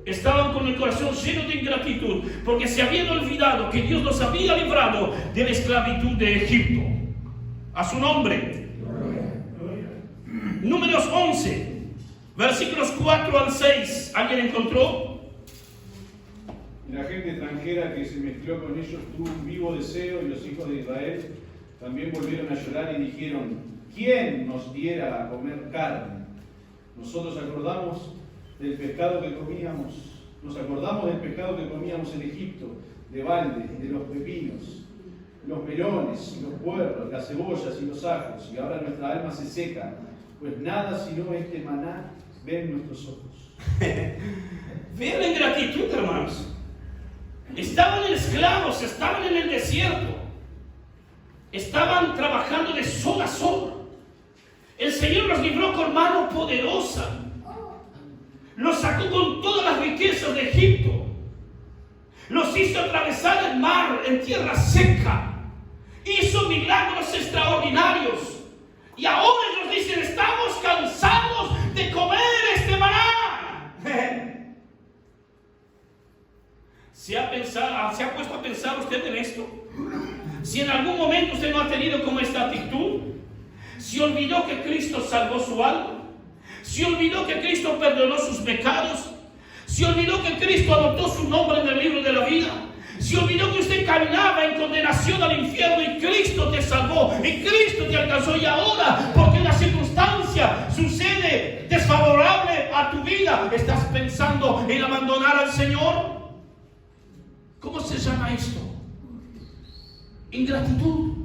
S1: Estaban con el corazón lleno de ingratitud, porque se habían olvidado que Dios los había librado de la esclavitud de Egipto. A su nombre. Números 11, versículos 4 al 6. ¿Alguien encontró?
S4: Y la gente extranjera que se mezcló con ellos tuvo un vivo deseo, y los hijos de Israel también volvieron a llorar y dijeron: ¿quién nos diera a comer carne? Nosotros acordamos del pescado que comíamos, nos acordamos del pescado que comíamos en Egipto, de balde, de los pepinos, los melones, los puerros, las cebollas y los ajos, y ahora nuestra alma se seca, pues nada sino este maná ven nuestros ojos.
S1: Vean la ingratitud, hermanos. Estaban esclavos, estaban en el desierto, estaban trabajando de sol a sol. El Señor los libró con mano poderosa. Los sacó con todas las riquezas de Egipto. Los hizo atravesar el mar en tierra seca. Hizo milagros extraordinarios. Y ahora ellos dicen: estamos cansados de comer este maná. ¿Se ha puesto a pensar usted en esto? Si en algún momento usted no ha tenido como esta actitud, se olvidó que Cristo salvó su alma, se olvidó que Cristo perdonó sus pecados, se olvidó que Cristo anotó su nombre en el libro de la vida, se olvidó que usted caminaba en condenación al infierno y Cristo te salvó, y Cristo te alcanzó, y ahora, porque una circunstancia sucede desfavorable a tu vida, estás pensando en abandonar al Señor. ¿Cómo se llama esto? Ingratitud.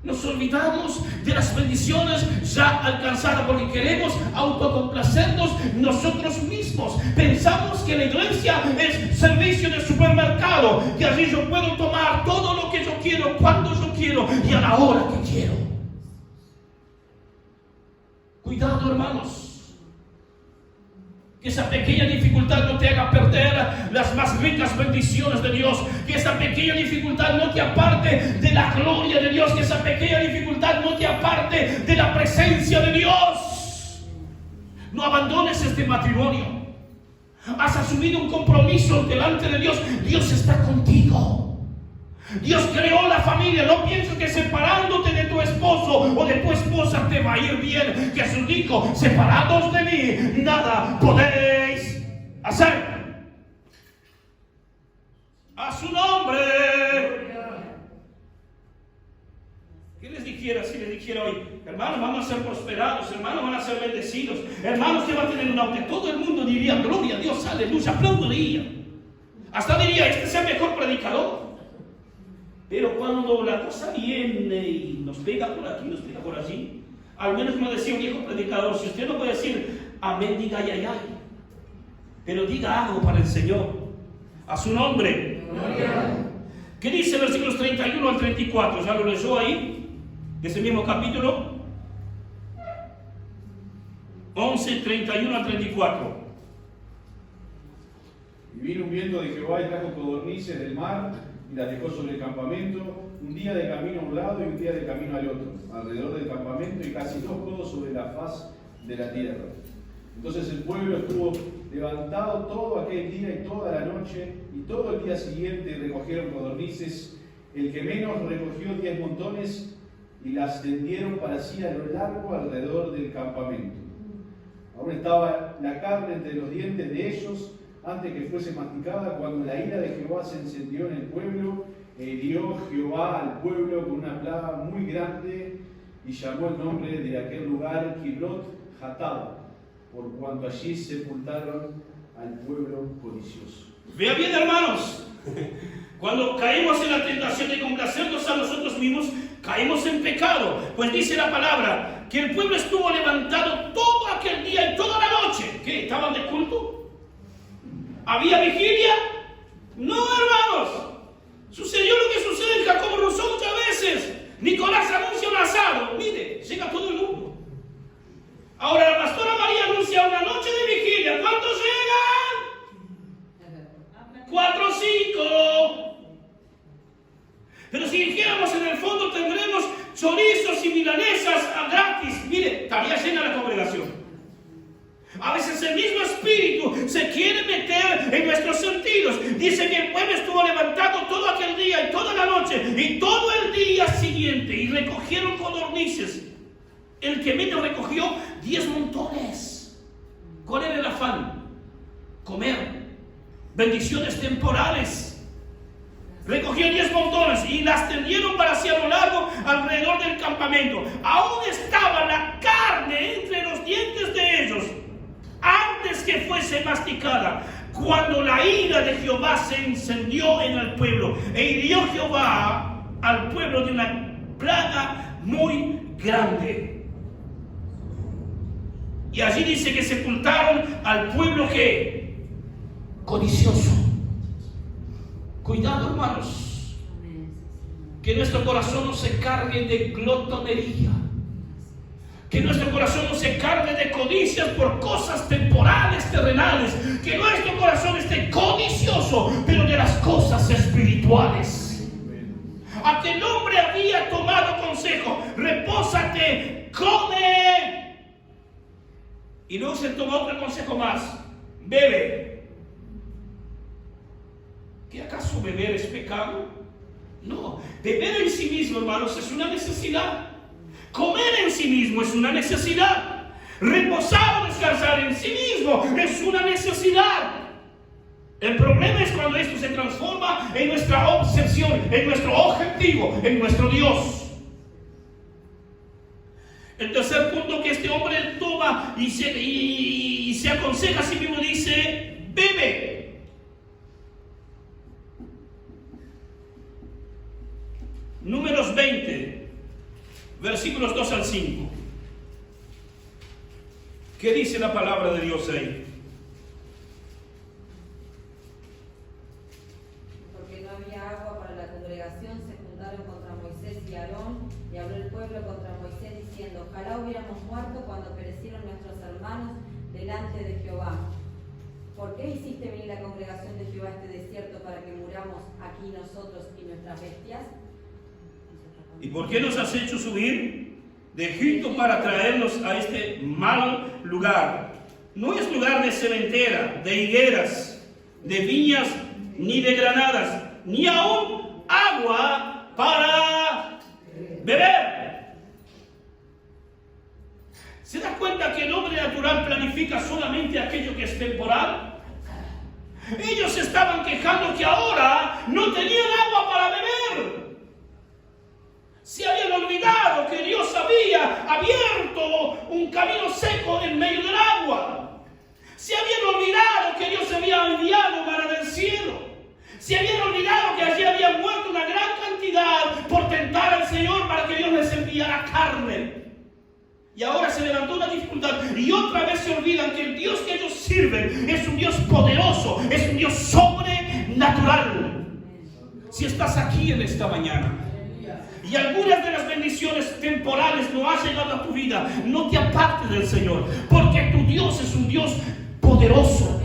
S1: Nos olvidamos de las bendiciones ya alcanzadas porque queremos autocomplacernos nosotros mismos. Pensamos que la iglesia es servicio de supermercado, que allí yo puedo tomar todo lo que yo quiero, cuando yo quiero y a la hora que quiero. Cuidado, hermanos. Que esa pequeña dificultad no te haga perder las más ricas bendiciones de Dios. Que esa pequeña dificultad no te aparte de la gloria de Dios. Que esa pequeña dificultad no te aparte de la presencia de Dios. No abandones este matrimonio. Has asumido un compromiso delante de Dios. Dios está contigo. Dios creó la familia. No pienses que separándote de tu esposo o de tu esposa te va a ir bien. Jesús dijo: separados de mí, nada podéis hacer. A su nombre. ¿Qué les dijera si les dijera hoy: hermanos, vamos a ser prosperados, hermanos, van a ser bendecidos, hermanos, usted va a tener un auto? Todo el mundo diría: gloria a Dios, aleluya, aplaudiría. Hasta diría: este es el mejor predicador. Pero cuando la cosa viene y nos pega por aquí, nos pega por allí, al menos como decía un viejo predicador: si usted no puede decir amén, diga ay, ay, ay, pero diga algo para el Señor. A su nombre. ¿Qué dice versículos 31 al 34? ¿Ya lo leyó ahí? De ese mismo capítulo 11, 31 al 34.
S4: Y vino un viento de Jehová y trajo codornices del mar y las dejó sobre el campamento, un día de camino a un lado y un día de camino al otro, alrededor del campamento, y casi 2 codos sobre la faz de la tierra. Entonces el pueblo estuvo levantado todo aquel día y toda la noche, y todo el día siguiente recogieron codornices. El que menos recogió 10 montones, y las tendieron para sí a lo largo alrededor del campamento. Aún estaba la carne entre los dientes de ellos, antes que fuese masticada, cuando la ira de Jehová se encendió en el pueblo, e hirió Jehová al pueblo con una plaga muy grande, y llamó el nombre de aquel lugar Kibrot Hatava, por cuanto allí sepultaron al pueblo codicioso.
S1: Vea bien, hermanos, cuando caemos en la tentación de complacernos a nosotros mismos, caemos en pecado. Pues dice la palabra que el pueblo estuvo levantado todo aquel día y toda la noche. ¿Qué? ¿Estaban de culto? ¿Había vigilia? No, hermanos. Sucedió lo que sucede en Jacobo Rousseau muchas veces. Nicolás anuncia un asado. Mire, llega todo el mundo. Ahora la pastora María anuncia una noche de vigilia. ¿Cuántos llegan? 4 o 5. Pero si dijéramos en el fondo tendremos chorizos y milanesas gratis. Mire, estaría llena la congregación. A veces el mismo espíritu se quiere meter en nuestros sentidos. Dice que el pueblo estuvo levantado todo aquel día y toda la noche y todo el día siguiente y recogieron codornices. El que menos recogió 10 montones. ¿Cuál era el afán? Comer. Bendiciones temporales. Recogió 10 montones y las tendieron para hacia lo largo alrededor del campamento. Aún estaba la carne entre los dientes de ellos antes que fuese masticada, cuando la ira de Jehová se encendió en el pueblo, e hirió Jehová al pueblo de una plaga muy grande. Y allí dice que sepultaron al pueblo que codicioso. Cuidado, hermanos, que nuestro corazón no se cargue de glotonería, que nuestro corazón no se cargue de codicias por cosas temporales, terrenales, que nuestro corazón esté codicioso, pero de las cosas espirituales. Aquel hombre había tomado consejo: repósate, come. Y luego se tomó otro consejo más: bebe. ¿Qué acaso beber es pecado? No, beber en sí mismo, hermanos, es una necesidad. Comer en sí mismo es una necesidad. Reposar o descansar en sí mismo es una necesidad. El problema es cuando esto se transforma en nuestra obsesión, en nuestro objetivo, en nuestro Dios. El tercer punto que este hombre toma y se aconseja a sí mismo dice: bebe. Números 20, versículos 2 al 5. ¿Qué dice la palabra de Dios ahí?
S2: Porque no había agua para la congregación, se juntaron contra Moisés y Aarón, y habló el pueblo contra Moisés diciendo: ojalá hubiéramos muerto cuando perecieron nuestros hermanos delante de Jehová. ¿Por qué hiciste venir la congregación de Jehová a este desierto para que muramos aquí nosotros y nuestras bestias?
S1: ¿Y por qué nos has hecho subir de Egipto para traernos a este mal lugar? No es lugar de cementera, de higueras, de viñas, ni de granadas, ni aún agua para beber. ¿Se da cuenta que el hombre natural planifica solamente aquello que es temporal? Ellos estaban quejando que ahora no tenían agua para beber. Se habían olvidado que Dios había abierto un camino seco en medio del agua. Se habían olvidado que Dios había enviado maná del cielo. Se habían olvidado que allí había muerto una gran cantidad por tentar al Señor para que Dios les enviara carne. Y ahora se levantó una dificultad y otra vez se olvidan que el Dios que ellos sirven es un Dios poderoso, es un Dios sobrenatural. Si estás aquí en esta mañana y algunas de las bendiciones temporales no han llegado a tu vida, no te apartes del Señor, porque tu Dios es un Dios poderoso.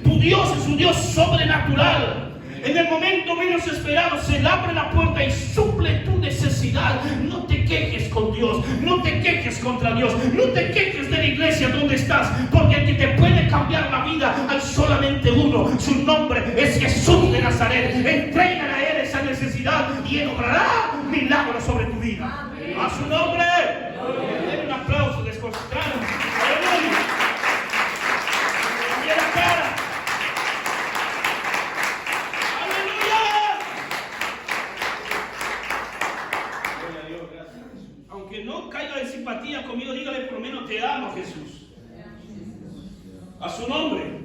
S1: Tu Dios es un Dios sobrenatural. En el momento menos esperado se le abre la puerta y suple tu necesidad. No te quejes con Dios, no te quejes contra Dios, no te quejes de la iglesia donde estás, porque el que te puede cambiar la vida hay solamente uno. Su nombre es Jesús de Nazaret. Entrégale a Él esa necesidad y Él obrará milagros sobre tu vida. A su nombre. Den un aplauso desconcentrado. Aleluya. Cambia la cara. Aunque no caiga en simpatía conmigo, dígale por lo menos: te amo, Jesús. A su nombre.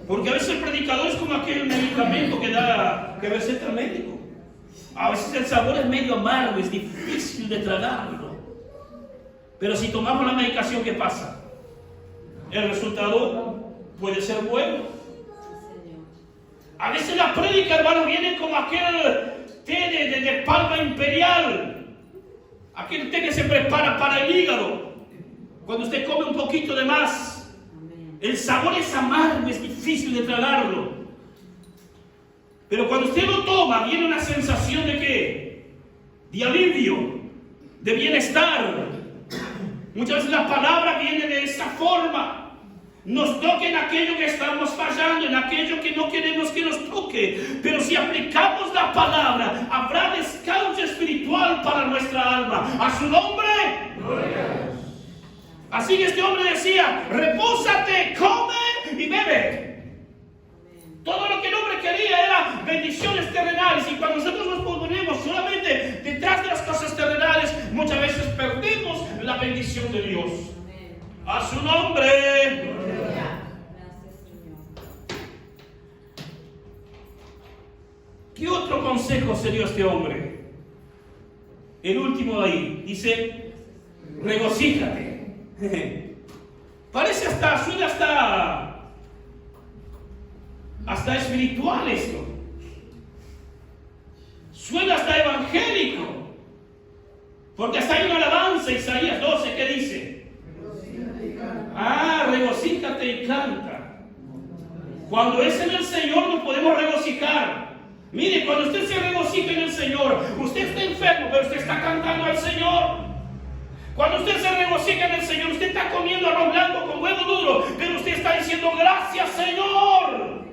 S1: Porque a veces el predicador es como aquel medicamento que receta el médico. A veces el sabor es medio amargo, es difícil de tragarlo. Pero si tomamos la medicación, ¿qué pasa? El resultado puede ser bueno. A veces las prédicas, hermano, vienen como aquel té de palma imperial. Aquel té que se prepara para el hígado. Cuando usted come un poquito de más, el sabor es amargo, es difícil de tragarlo. Pero cuando usted lo toma, viene una sensación de ¿qué? De alivio, de bienestar. Muchas veces la palabra viene de esa forma. Nos toque en aquello que estamos fallando, en aquello que no queremos que nos toque. Pero si aplicamos la palabra, habrá descanso espiritual para nuestra alma. A su nombre. Gloria. Así que este hombre decía, repósate, come y bebe. Todo lo que el hombre quería era bendiciones terrenales. Y cuando nosotros nos ponemos solamente detrás de las cosas terrenales, muchas veces perdemos la bendición de Dios. A su nombre.
S2: Gracias, Señor.
S1: ¿Qué otro consejo se dio a este hombre? El último de ahí, dice, regocíjate. Parece suena hasta espiritual esto. Suena hasta evangélico. Porque hasta hay una alabanza, Isaías 12, ¿qué dice? Regocíjate y canta. Cuando es en el Señor nos podemos regocijar. Mire, cuando usted se regocija en el Señor, usted está enfermo, pero usted está cantando al Señor. Cuando usted se regocija en el Señor, usted está comiendo arroz blanco con huevo duro, pero usted está diciendo, gracias, Señor,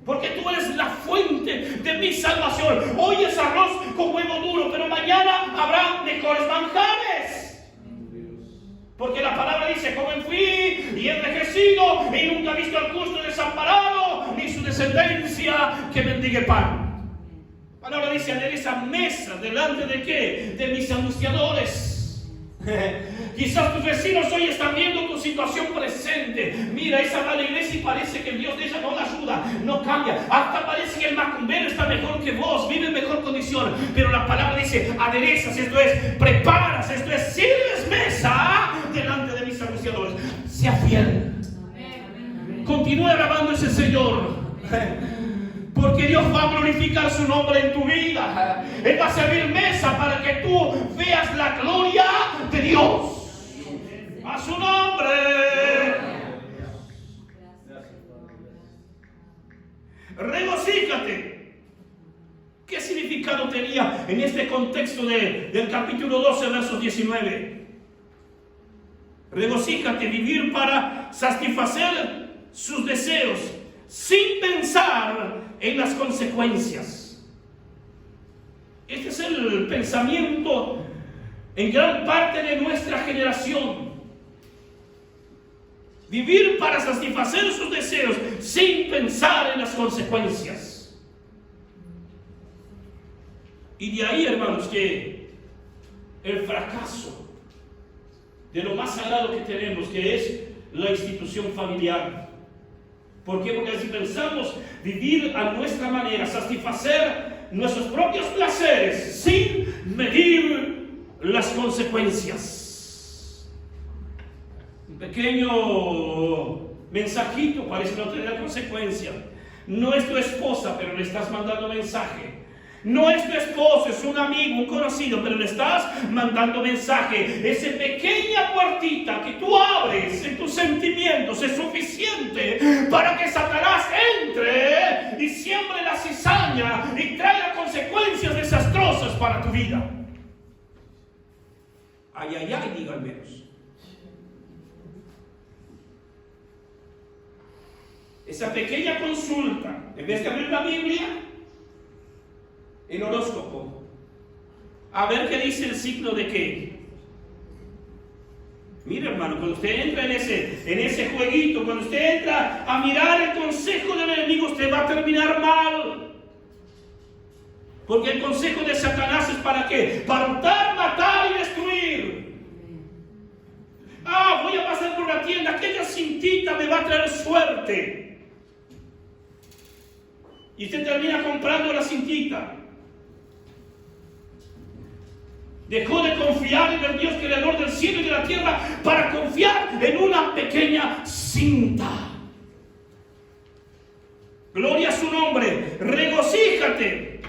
S1: porque tú eres la fuente de mi salvación. Hoy es arroz con huevo duro, pero mañana habrá mejores manjares. Porque la palabra dice, joven fui y envejecido, y nunca he visto al justo desamparado, ni su descendencia que mendigue pan. La palabra dice, adereza mesa delante de ¿qué? De mis angustiadores. Quizás tus vecinos hoy están viendo tu situación presente. Mira, esa mala iglesia y parece que el Dios de ella no la ayuda, no cambia. Hasta parece que el macumbero está mejor que vos, vive en mejor condición. Pero la palabra dice, aderezas, esto es, preparas, esto es, sirves mesa delante de mis anunciadores. Sea fiel. Continúe alabando a ese Señor. Porque Dios va a glorificar su nombre en tu vida. Él va a servir mesa para que tú veas la gloria de Dios. A su nombre. Regocíjate. ¿Qué significado tenía en este contexto del capítulo 12, versos 19? Regocíjate, vivir para satisfacer sus deseos sin pensar en las consecuencias. Este es el pensamiento en gran parte de nuestra generación. Vivir para satisfacer sus deseos sin pensar en las consecuencias. Y de ahí, hermanos, que el fracaso de lo más sagrado que tenemos, que es la institución familiar. ¿Por qué? Porque si pensamos vivir a nuestra manera, satisfacer nuestros propios placeres sin medir las consecuencias. Un pequeño mensajito parece no tener consecuencia. No es tu esposa, pero le estás mandando mensaje. No es tu esposo, es un amigo, un conocido, pero le estás mandando mensaje. Esa pequeña puertita que tú abres en tus sentimientos es suficiente para que Satanás entre y siembre la cizaña y traiga consecuencias desastrosas para tu vida. Ay, ay, ay, digo al menos. Esa pequeña consulta, en vez de abrir la Biblia, el horóscopo, a ver qué dice el signo de qué. Mira, hermano, cuando usted entra en ese jueguito, cuando usted entra a mirar el consejo del enemigo, usted va a terminar mal. Porque el consejo de Satanás es ¿para qué? Para hurtar, matar y destruir. Voy a pasar por una tienda, aquella cintita me va a traer suerte. Y usted termina comprando la cintita. Dejó de confiar en el Dios creador del cielo y de la tierra para confiar en una pequeña cinta. Gloria a su nombre. Regocíjate.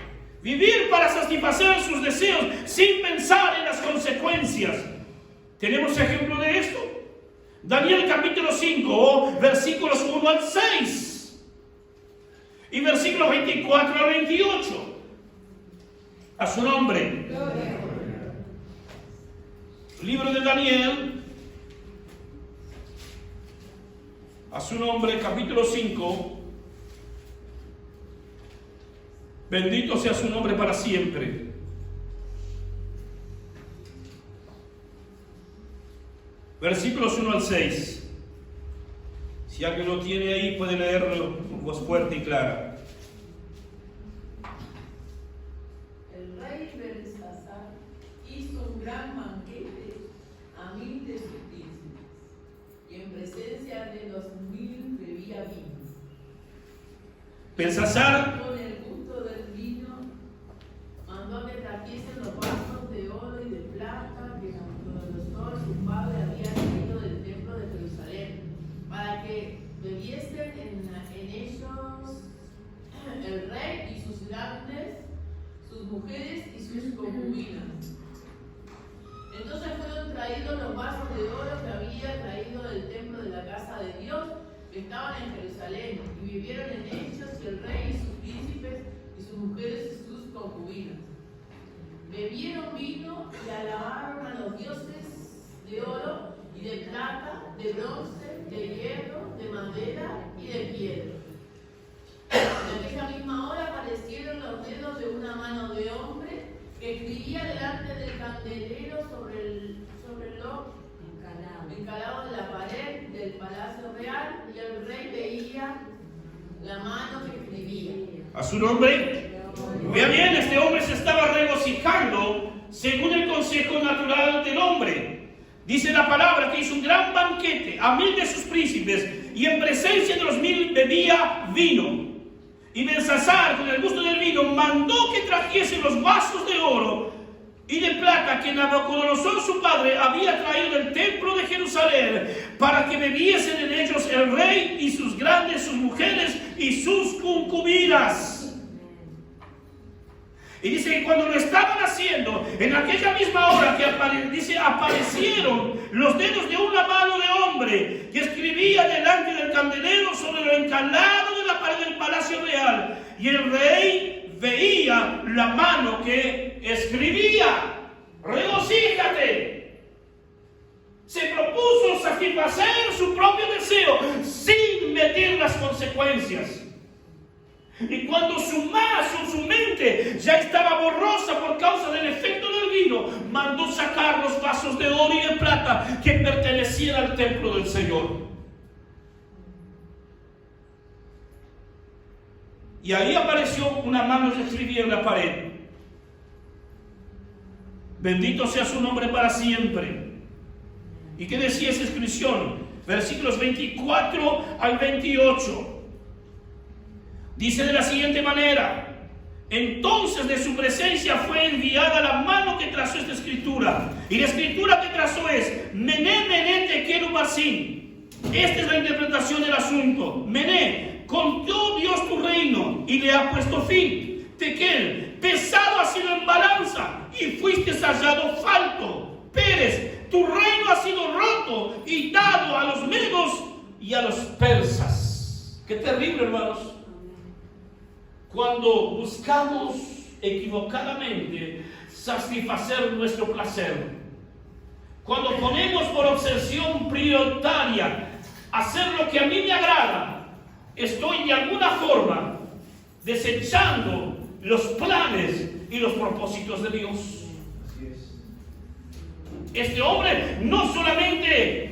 S1: Vivir para satisfacer sus deseos sin pensar en las consecuencias. ¿Tenemos ejemplo de esto? Daniel capítulo 5, versículos 1 al 6. Y versículos 24 al 28. A su nombre. Libro de Daniel, a su nombre, capítulo 5. Bendito sea su nombre para siempre. Versículos 1 al 6. Si alguien lo tiene ahí, puede leerlo con voz fuerte y clara.
S5: El rey Belsasar hizo un gran banquete a 1000 de sus príncipes, y en presencia de los 1000 bebía vino.
S1: Belsasar,
S5: Con el gusto del vino, mandó que trajesen los vasos de oro y de plata que Nabucodonosor, su padre, había traído del templo de Jerusalén, para que bebiesen en ellos el rey y sus grandes, sus mujeres y sus concubinas. Entonces fueron traídos los vasos de oro que había traído del templo de la casa de Dios, que estaban en Jerusalén, y vivieron en ellos y el rey y sus príncipes y sus mujeres y sus concubinas. Bebieron vino y alabaron a los dioses de oro y de plata, de bronce, de hierro, de madera y de piedra. En aquella misma hora aparecieron los dedos de una mano de hombre que escribía delante del candelero sobre lo encalado de la pared del palacio real, y el rey veía la mano que escribía.
S1: a su nombre. Vea bien, este hombre se estaba regocijando según el consejo natural del hombre. Dice la palabra que hizo un gran banquete a 1000 de sus príncipes, y en presencia de los 1000 bebía vino. Y Belsasar, con el gusto del vino, mandó que trajesen los vasos de oro y de plata que Nabucodonosor su padre había traído del templo de Jerusalén, para que bebiesen en ellos el rey y sus grandes, sus mujeres y sus concubinas. Y dice que cuando lo estaban haciendo, en aquella misma hora que aparecieron los dedos de una mano de hombre que escribía delante del candelero sobre lo encalado de la pared del palacio real, y el rey veía la mano que escribía. Regocíjate. Se propuso satisfacer su propio deseo sin medir las consecuencias. Y cuando su mente ya estaba borrosa por causa del efecto del vino, mandó sacar los vasos de oro y de plata que pertenecían al templo del Señor. Y ahí apareció una mano que escribía en la pared. Bendito sea su nombre para siempre. ¿Y qué decía esa inscripción? Versículos 24 al 28. Dice de la siguiente manera: entonces de su presencia fue enviada la mano que trazó esta escritura. Y la escritura que trazó es: Mené, Mené, Tekel Uparsin. Esta es la interpretación del asunto. Mené, contó Dios tu reino y le ha puesto fin. Tekel, pesado ha sido en balanza y fuiste hallado falto. Pérez, tu reino ha sido roto y dado a los medos y a los persas. Qué terrible, hermanos. Cuando buscamos equivocadamente satisfacer nuestro placer, cuando ponemos por obsesión prioritaria hacer lo que a mí me agrada, estoy de alguna forma desechando los planes y los propósitos de Dios.
S4: Así es.
S1: Este hombre no solamente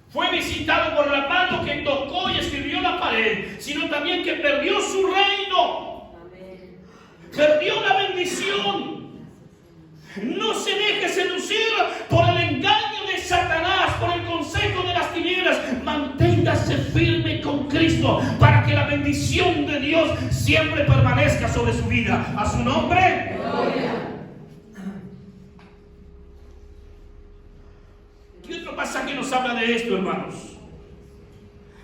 S1: fue visitado por la mano que tocó y escribió la pared, sino también que perdió su reino.
S2: Amén.
S1: Perdió la bendición. No se deje seducir por el engaño de Satanás, por el consejo de las tinieblas. Manténgase firme con con Cristo para que la bendición de Dios siempre permanezca sobre su vida. A su nombre.
S2: Gloria.
S1: ¿Qué otro pasaje nos habla de esto, hermanos?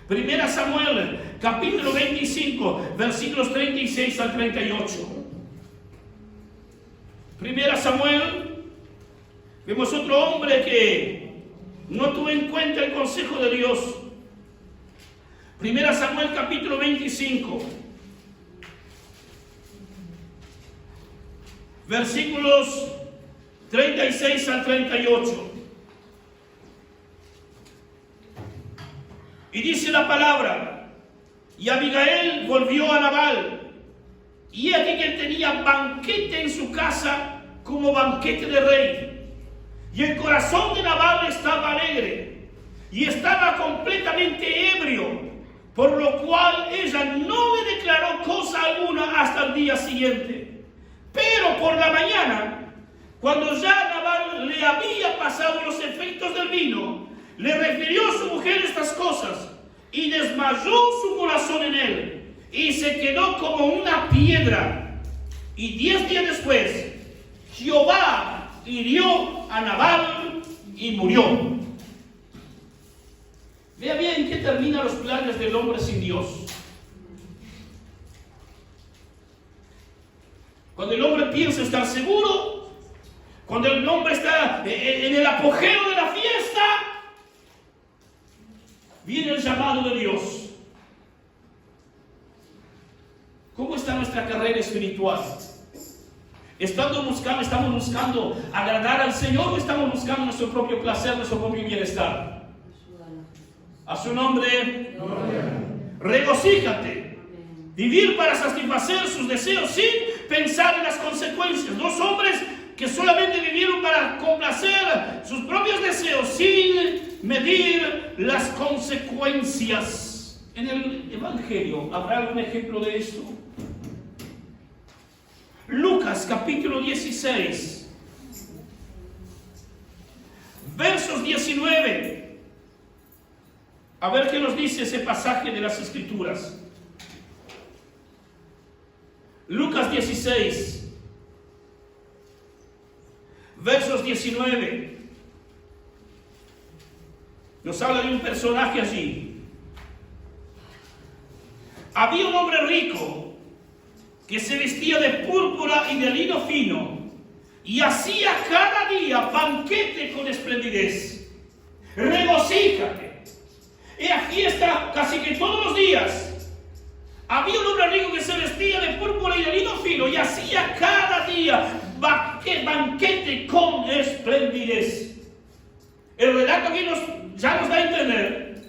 S1: Primera Samuel, capítulo 25, versículos 36 al 38. Primera Samuel, vemos otro hombre que no tuvo en cuenta el consejo de Dios. Primera Samuel, capítulo 25, versículos 36 al 38. Y dice la palabra: y Abigail volvió a Nabal, y aquí que tenía banquete en su casa como banquete de rey. Y el corazón de Nabal estaba alegre, y estaba completamente ebrio, por lo cual ella no le declaró cosa alguna hasta el día siguiente. Pero por la mañana, cuando ya Nabal le había pasado los efectos del vino, le refirió a su mujer estas cosas, y desmayó su corazón en él, y se quedó como una piedra. Y 10 días después, Jehová hirió a Nabal y murió. Vea bien que terminan los planes del hombre sin Dios. Cuando el hombre piensa estar seguro, cuando el hombre está en el apogeo de la fiesta, viene el llamado de Dios. ¿Cómo está nuestra carrera espiritual? ¿Estamos buscando agradar al Señor o estamos buscando nuestro propio placer, nuestro propio bienestar? A su nombre. Regocíjate. Vivir para satisfacer sus deseos sin pensar en las consecuencias. Dos hombres que solamente vivieron para complacer sus propios deseos sin medir las consecuencias. En el Evangelio, ¿habrá algún ejemplo de esto? Lucas capítulo 16, versos 19. A ver qué nos dice ese pasaje de las Escrituras. Lucas 16, versos 19. Nos habla de un personaje allí. Había un hombre rico que se vestía de púrpura y de lino fino y hacía cada día banquete con esplendidez. Regocíjate. Y aquí está casi que todos los días. Había un hombre rico que se vestía de púrpura y de lino fino y hacía cada día banquete con esplendidez. El relato aquí ya nos da a entender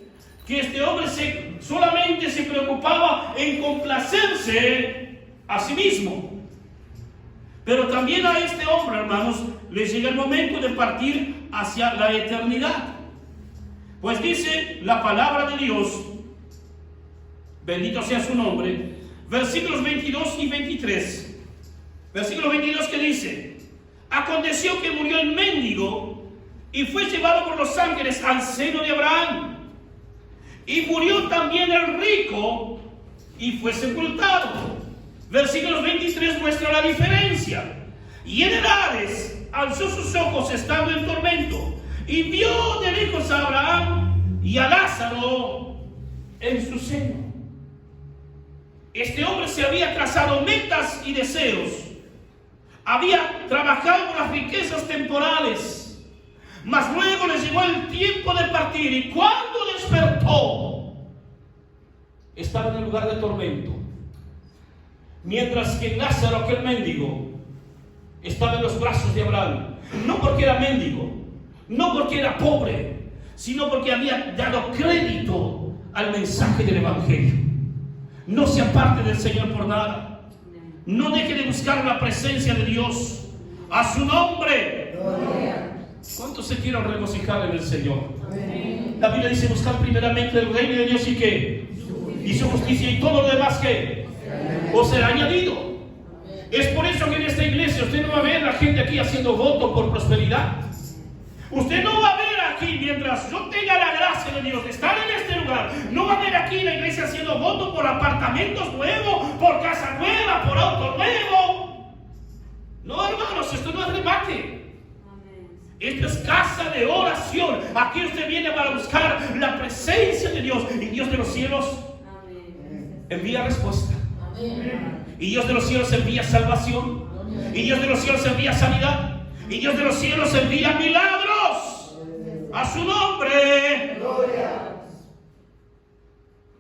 S1: que este hombre solamente se preocupaba en complacerse a sí mismo. Pero también a este hombre, hermanos, le llega el momento de partir hacia la eternidad. Pues dice la palabra de Dios, bendito sea su nombre, versículos 22 y 23. Versículo 22 que dice: aconteció que murió el mendigo y fue llevado por los ángeles al seno de Abraham. Y murió también el rico y fue sepultado. Versículo 23 muestra la diferencia. Y en el Hades alzó sus ojos estando en tormento y vio de lejos a Abraham y a Lázaro en su seno. Este hombre se había trazado metas y deseos. Había trabajado con las riquezas temporales. Mas luego le llegó el tiempo de partir, y cuando despertó, estaba en el lugar de tormento. Mientras que Lázaro, aquel mendigo, estaba en los brazos de Abraham. No porque era mendigo, no porque era pobre, sino porque había dado crédito al mensaje del Evangelio. No se aparte del Señor por nada. No deje de buscar la presencia de Dios. A su nombre. ¿Cuántos se quieren regocijar en el Señor? Amén. La Biblia dice: buscar primeramente el reino de Dios y ¿qué? Y su justicia, y todo lo demás ¿qué? Os será añadido. Es por eso que en esta iglesia usted no va a ver a la gente aquí haciendo voto por prosperidad. Usted no va a ver aquí, mientras yo tenga la gracia de Dios de estar en este lugar, no va a ver aquí en la iglesia haciendo voto por apartamentos nuevos, por casa nueva, por auto nuevo. No, hermanos, esto no es remate. Esto es casa de oración. Aquí usted viene para buscar la presencia de Dios. Y Dios de los cielos envía respuesta. Y Dios de los cielos envía salvación. Y Dios de los cielos envía sanidad. Y Dios de los cielos envía milagros. A su nombre.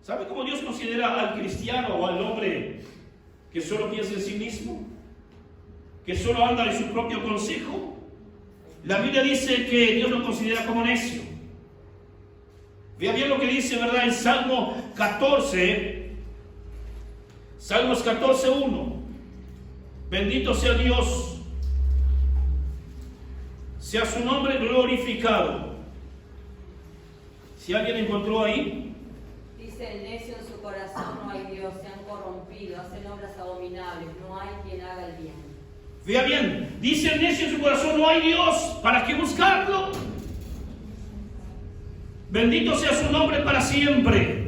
S1: ¿Sabe cómo Dios considera al cristiano o al hombre que solo piensa en sí mismo? Que solo anda en su propio consejo. La Biblia dice que Dios lo considera como necio. Vea bien lo que dice, ¿verdad? En Salmo 14, Salmos 14:1. Bendito sea Dios, sea su nombre glorificado. Si alguien encontró ahí.
S2: Dice el necio en su corazón: no hay Dios, se han corrompido, hacen obras abominables, no hay quien haga el bien.
S1: Vea bien, dice el necio en su corazón: no hay Dios, ¿para qué buscarlo? Bendito sea su nombre para siempre.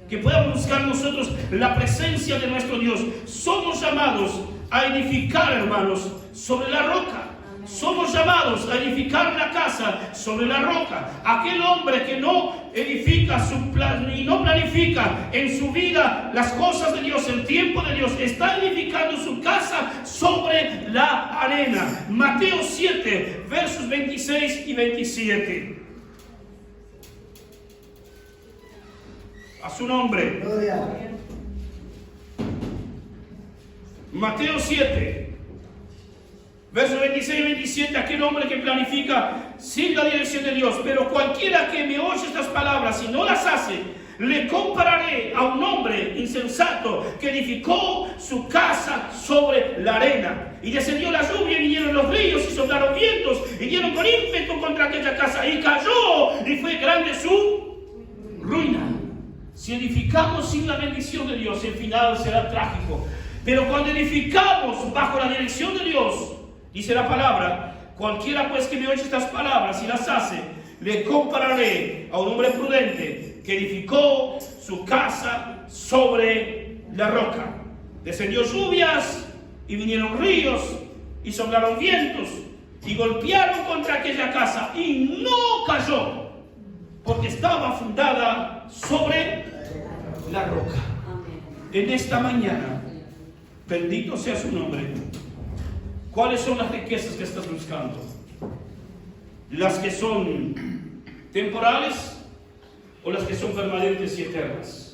S1: Que podamos buscar nosotros la presencia de nuestro Dios. Somos llamados a edificar, hermanos, sobre la roca. Somos llamados a edificar la casa sobre la roca. Aquel hombre que no edifica y no planifica en su vida las cosas de Dios, el tiempo de Dios, está edificando su casa sobre la arena. Mateo 7, versos 26 y 27. A su nombre. Mateo 7, versos 26 y 27. Aquel hombre que planifica sin la dirección de Dios. Pero cualquiera que me oye estas palabras y no las hace, le compararé a un hombre insensato que edificó su casa sobre la arena. Y descendió la lluvia, y vinieron los ríos, y soplaron vientos, y dieron con ímpetu contra aquella casa, y cayó, y fue grande su ruina. Si edificamos sin la bendición de Dios, el final será trágico. Pero cuando edificamos bajo la dirección de Dios, dice la palabra: cualquiera pues que me oye estas palabras y las hace, le compararé a un hombre prudente que edificó su casa sobre la roca. Descendió lluvias, y vinieron ríos, y soplaron vientos, y golpearon contra aquella casa, y no cayó, porque estaba fundada sobre la roca. En esta mañana, bendito sea su nombre. ¿Cuáles son las riquezas que estás buscando? ¿Las que son temporales o las que son permanentes y eternas?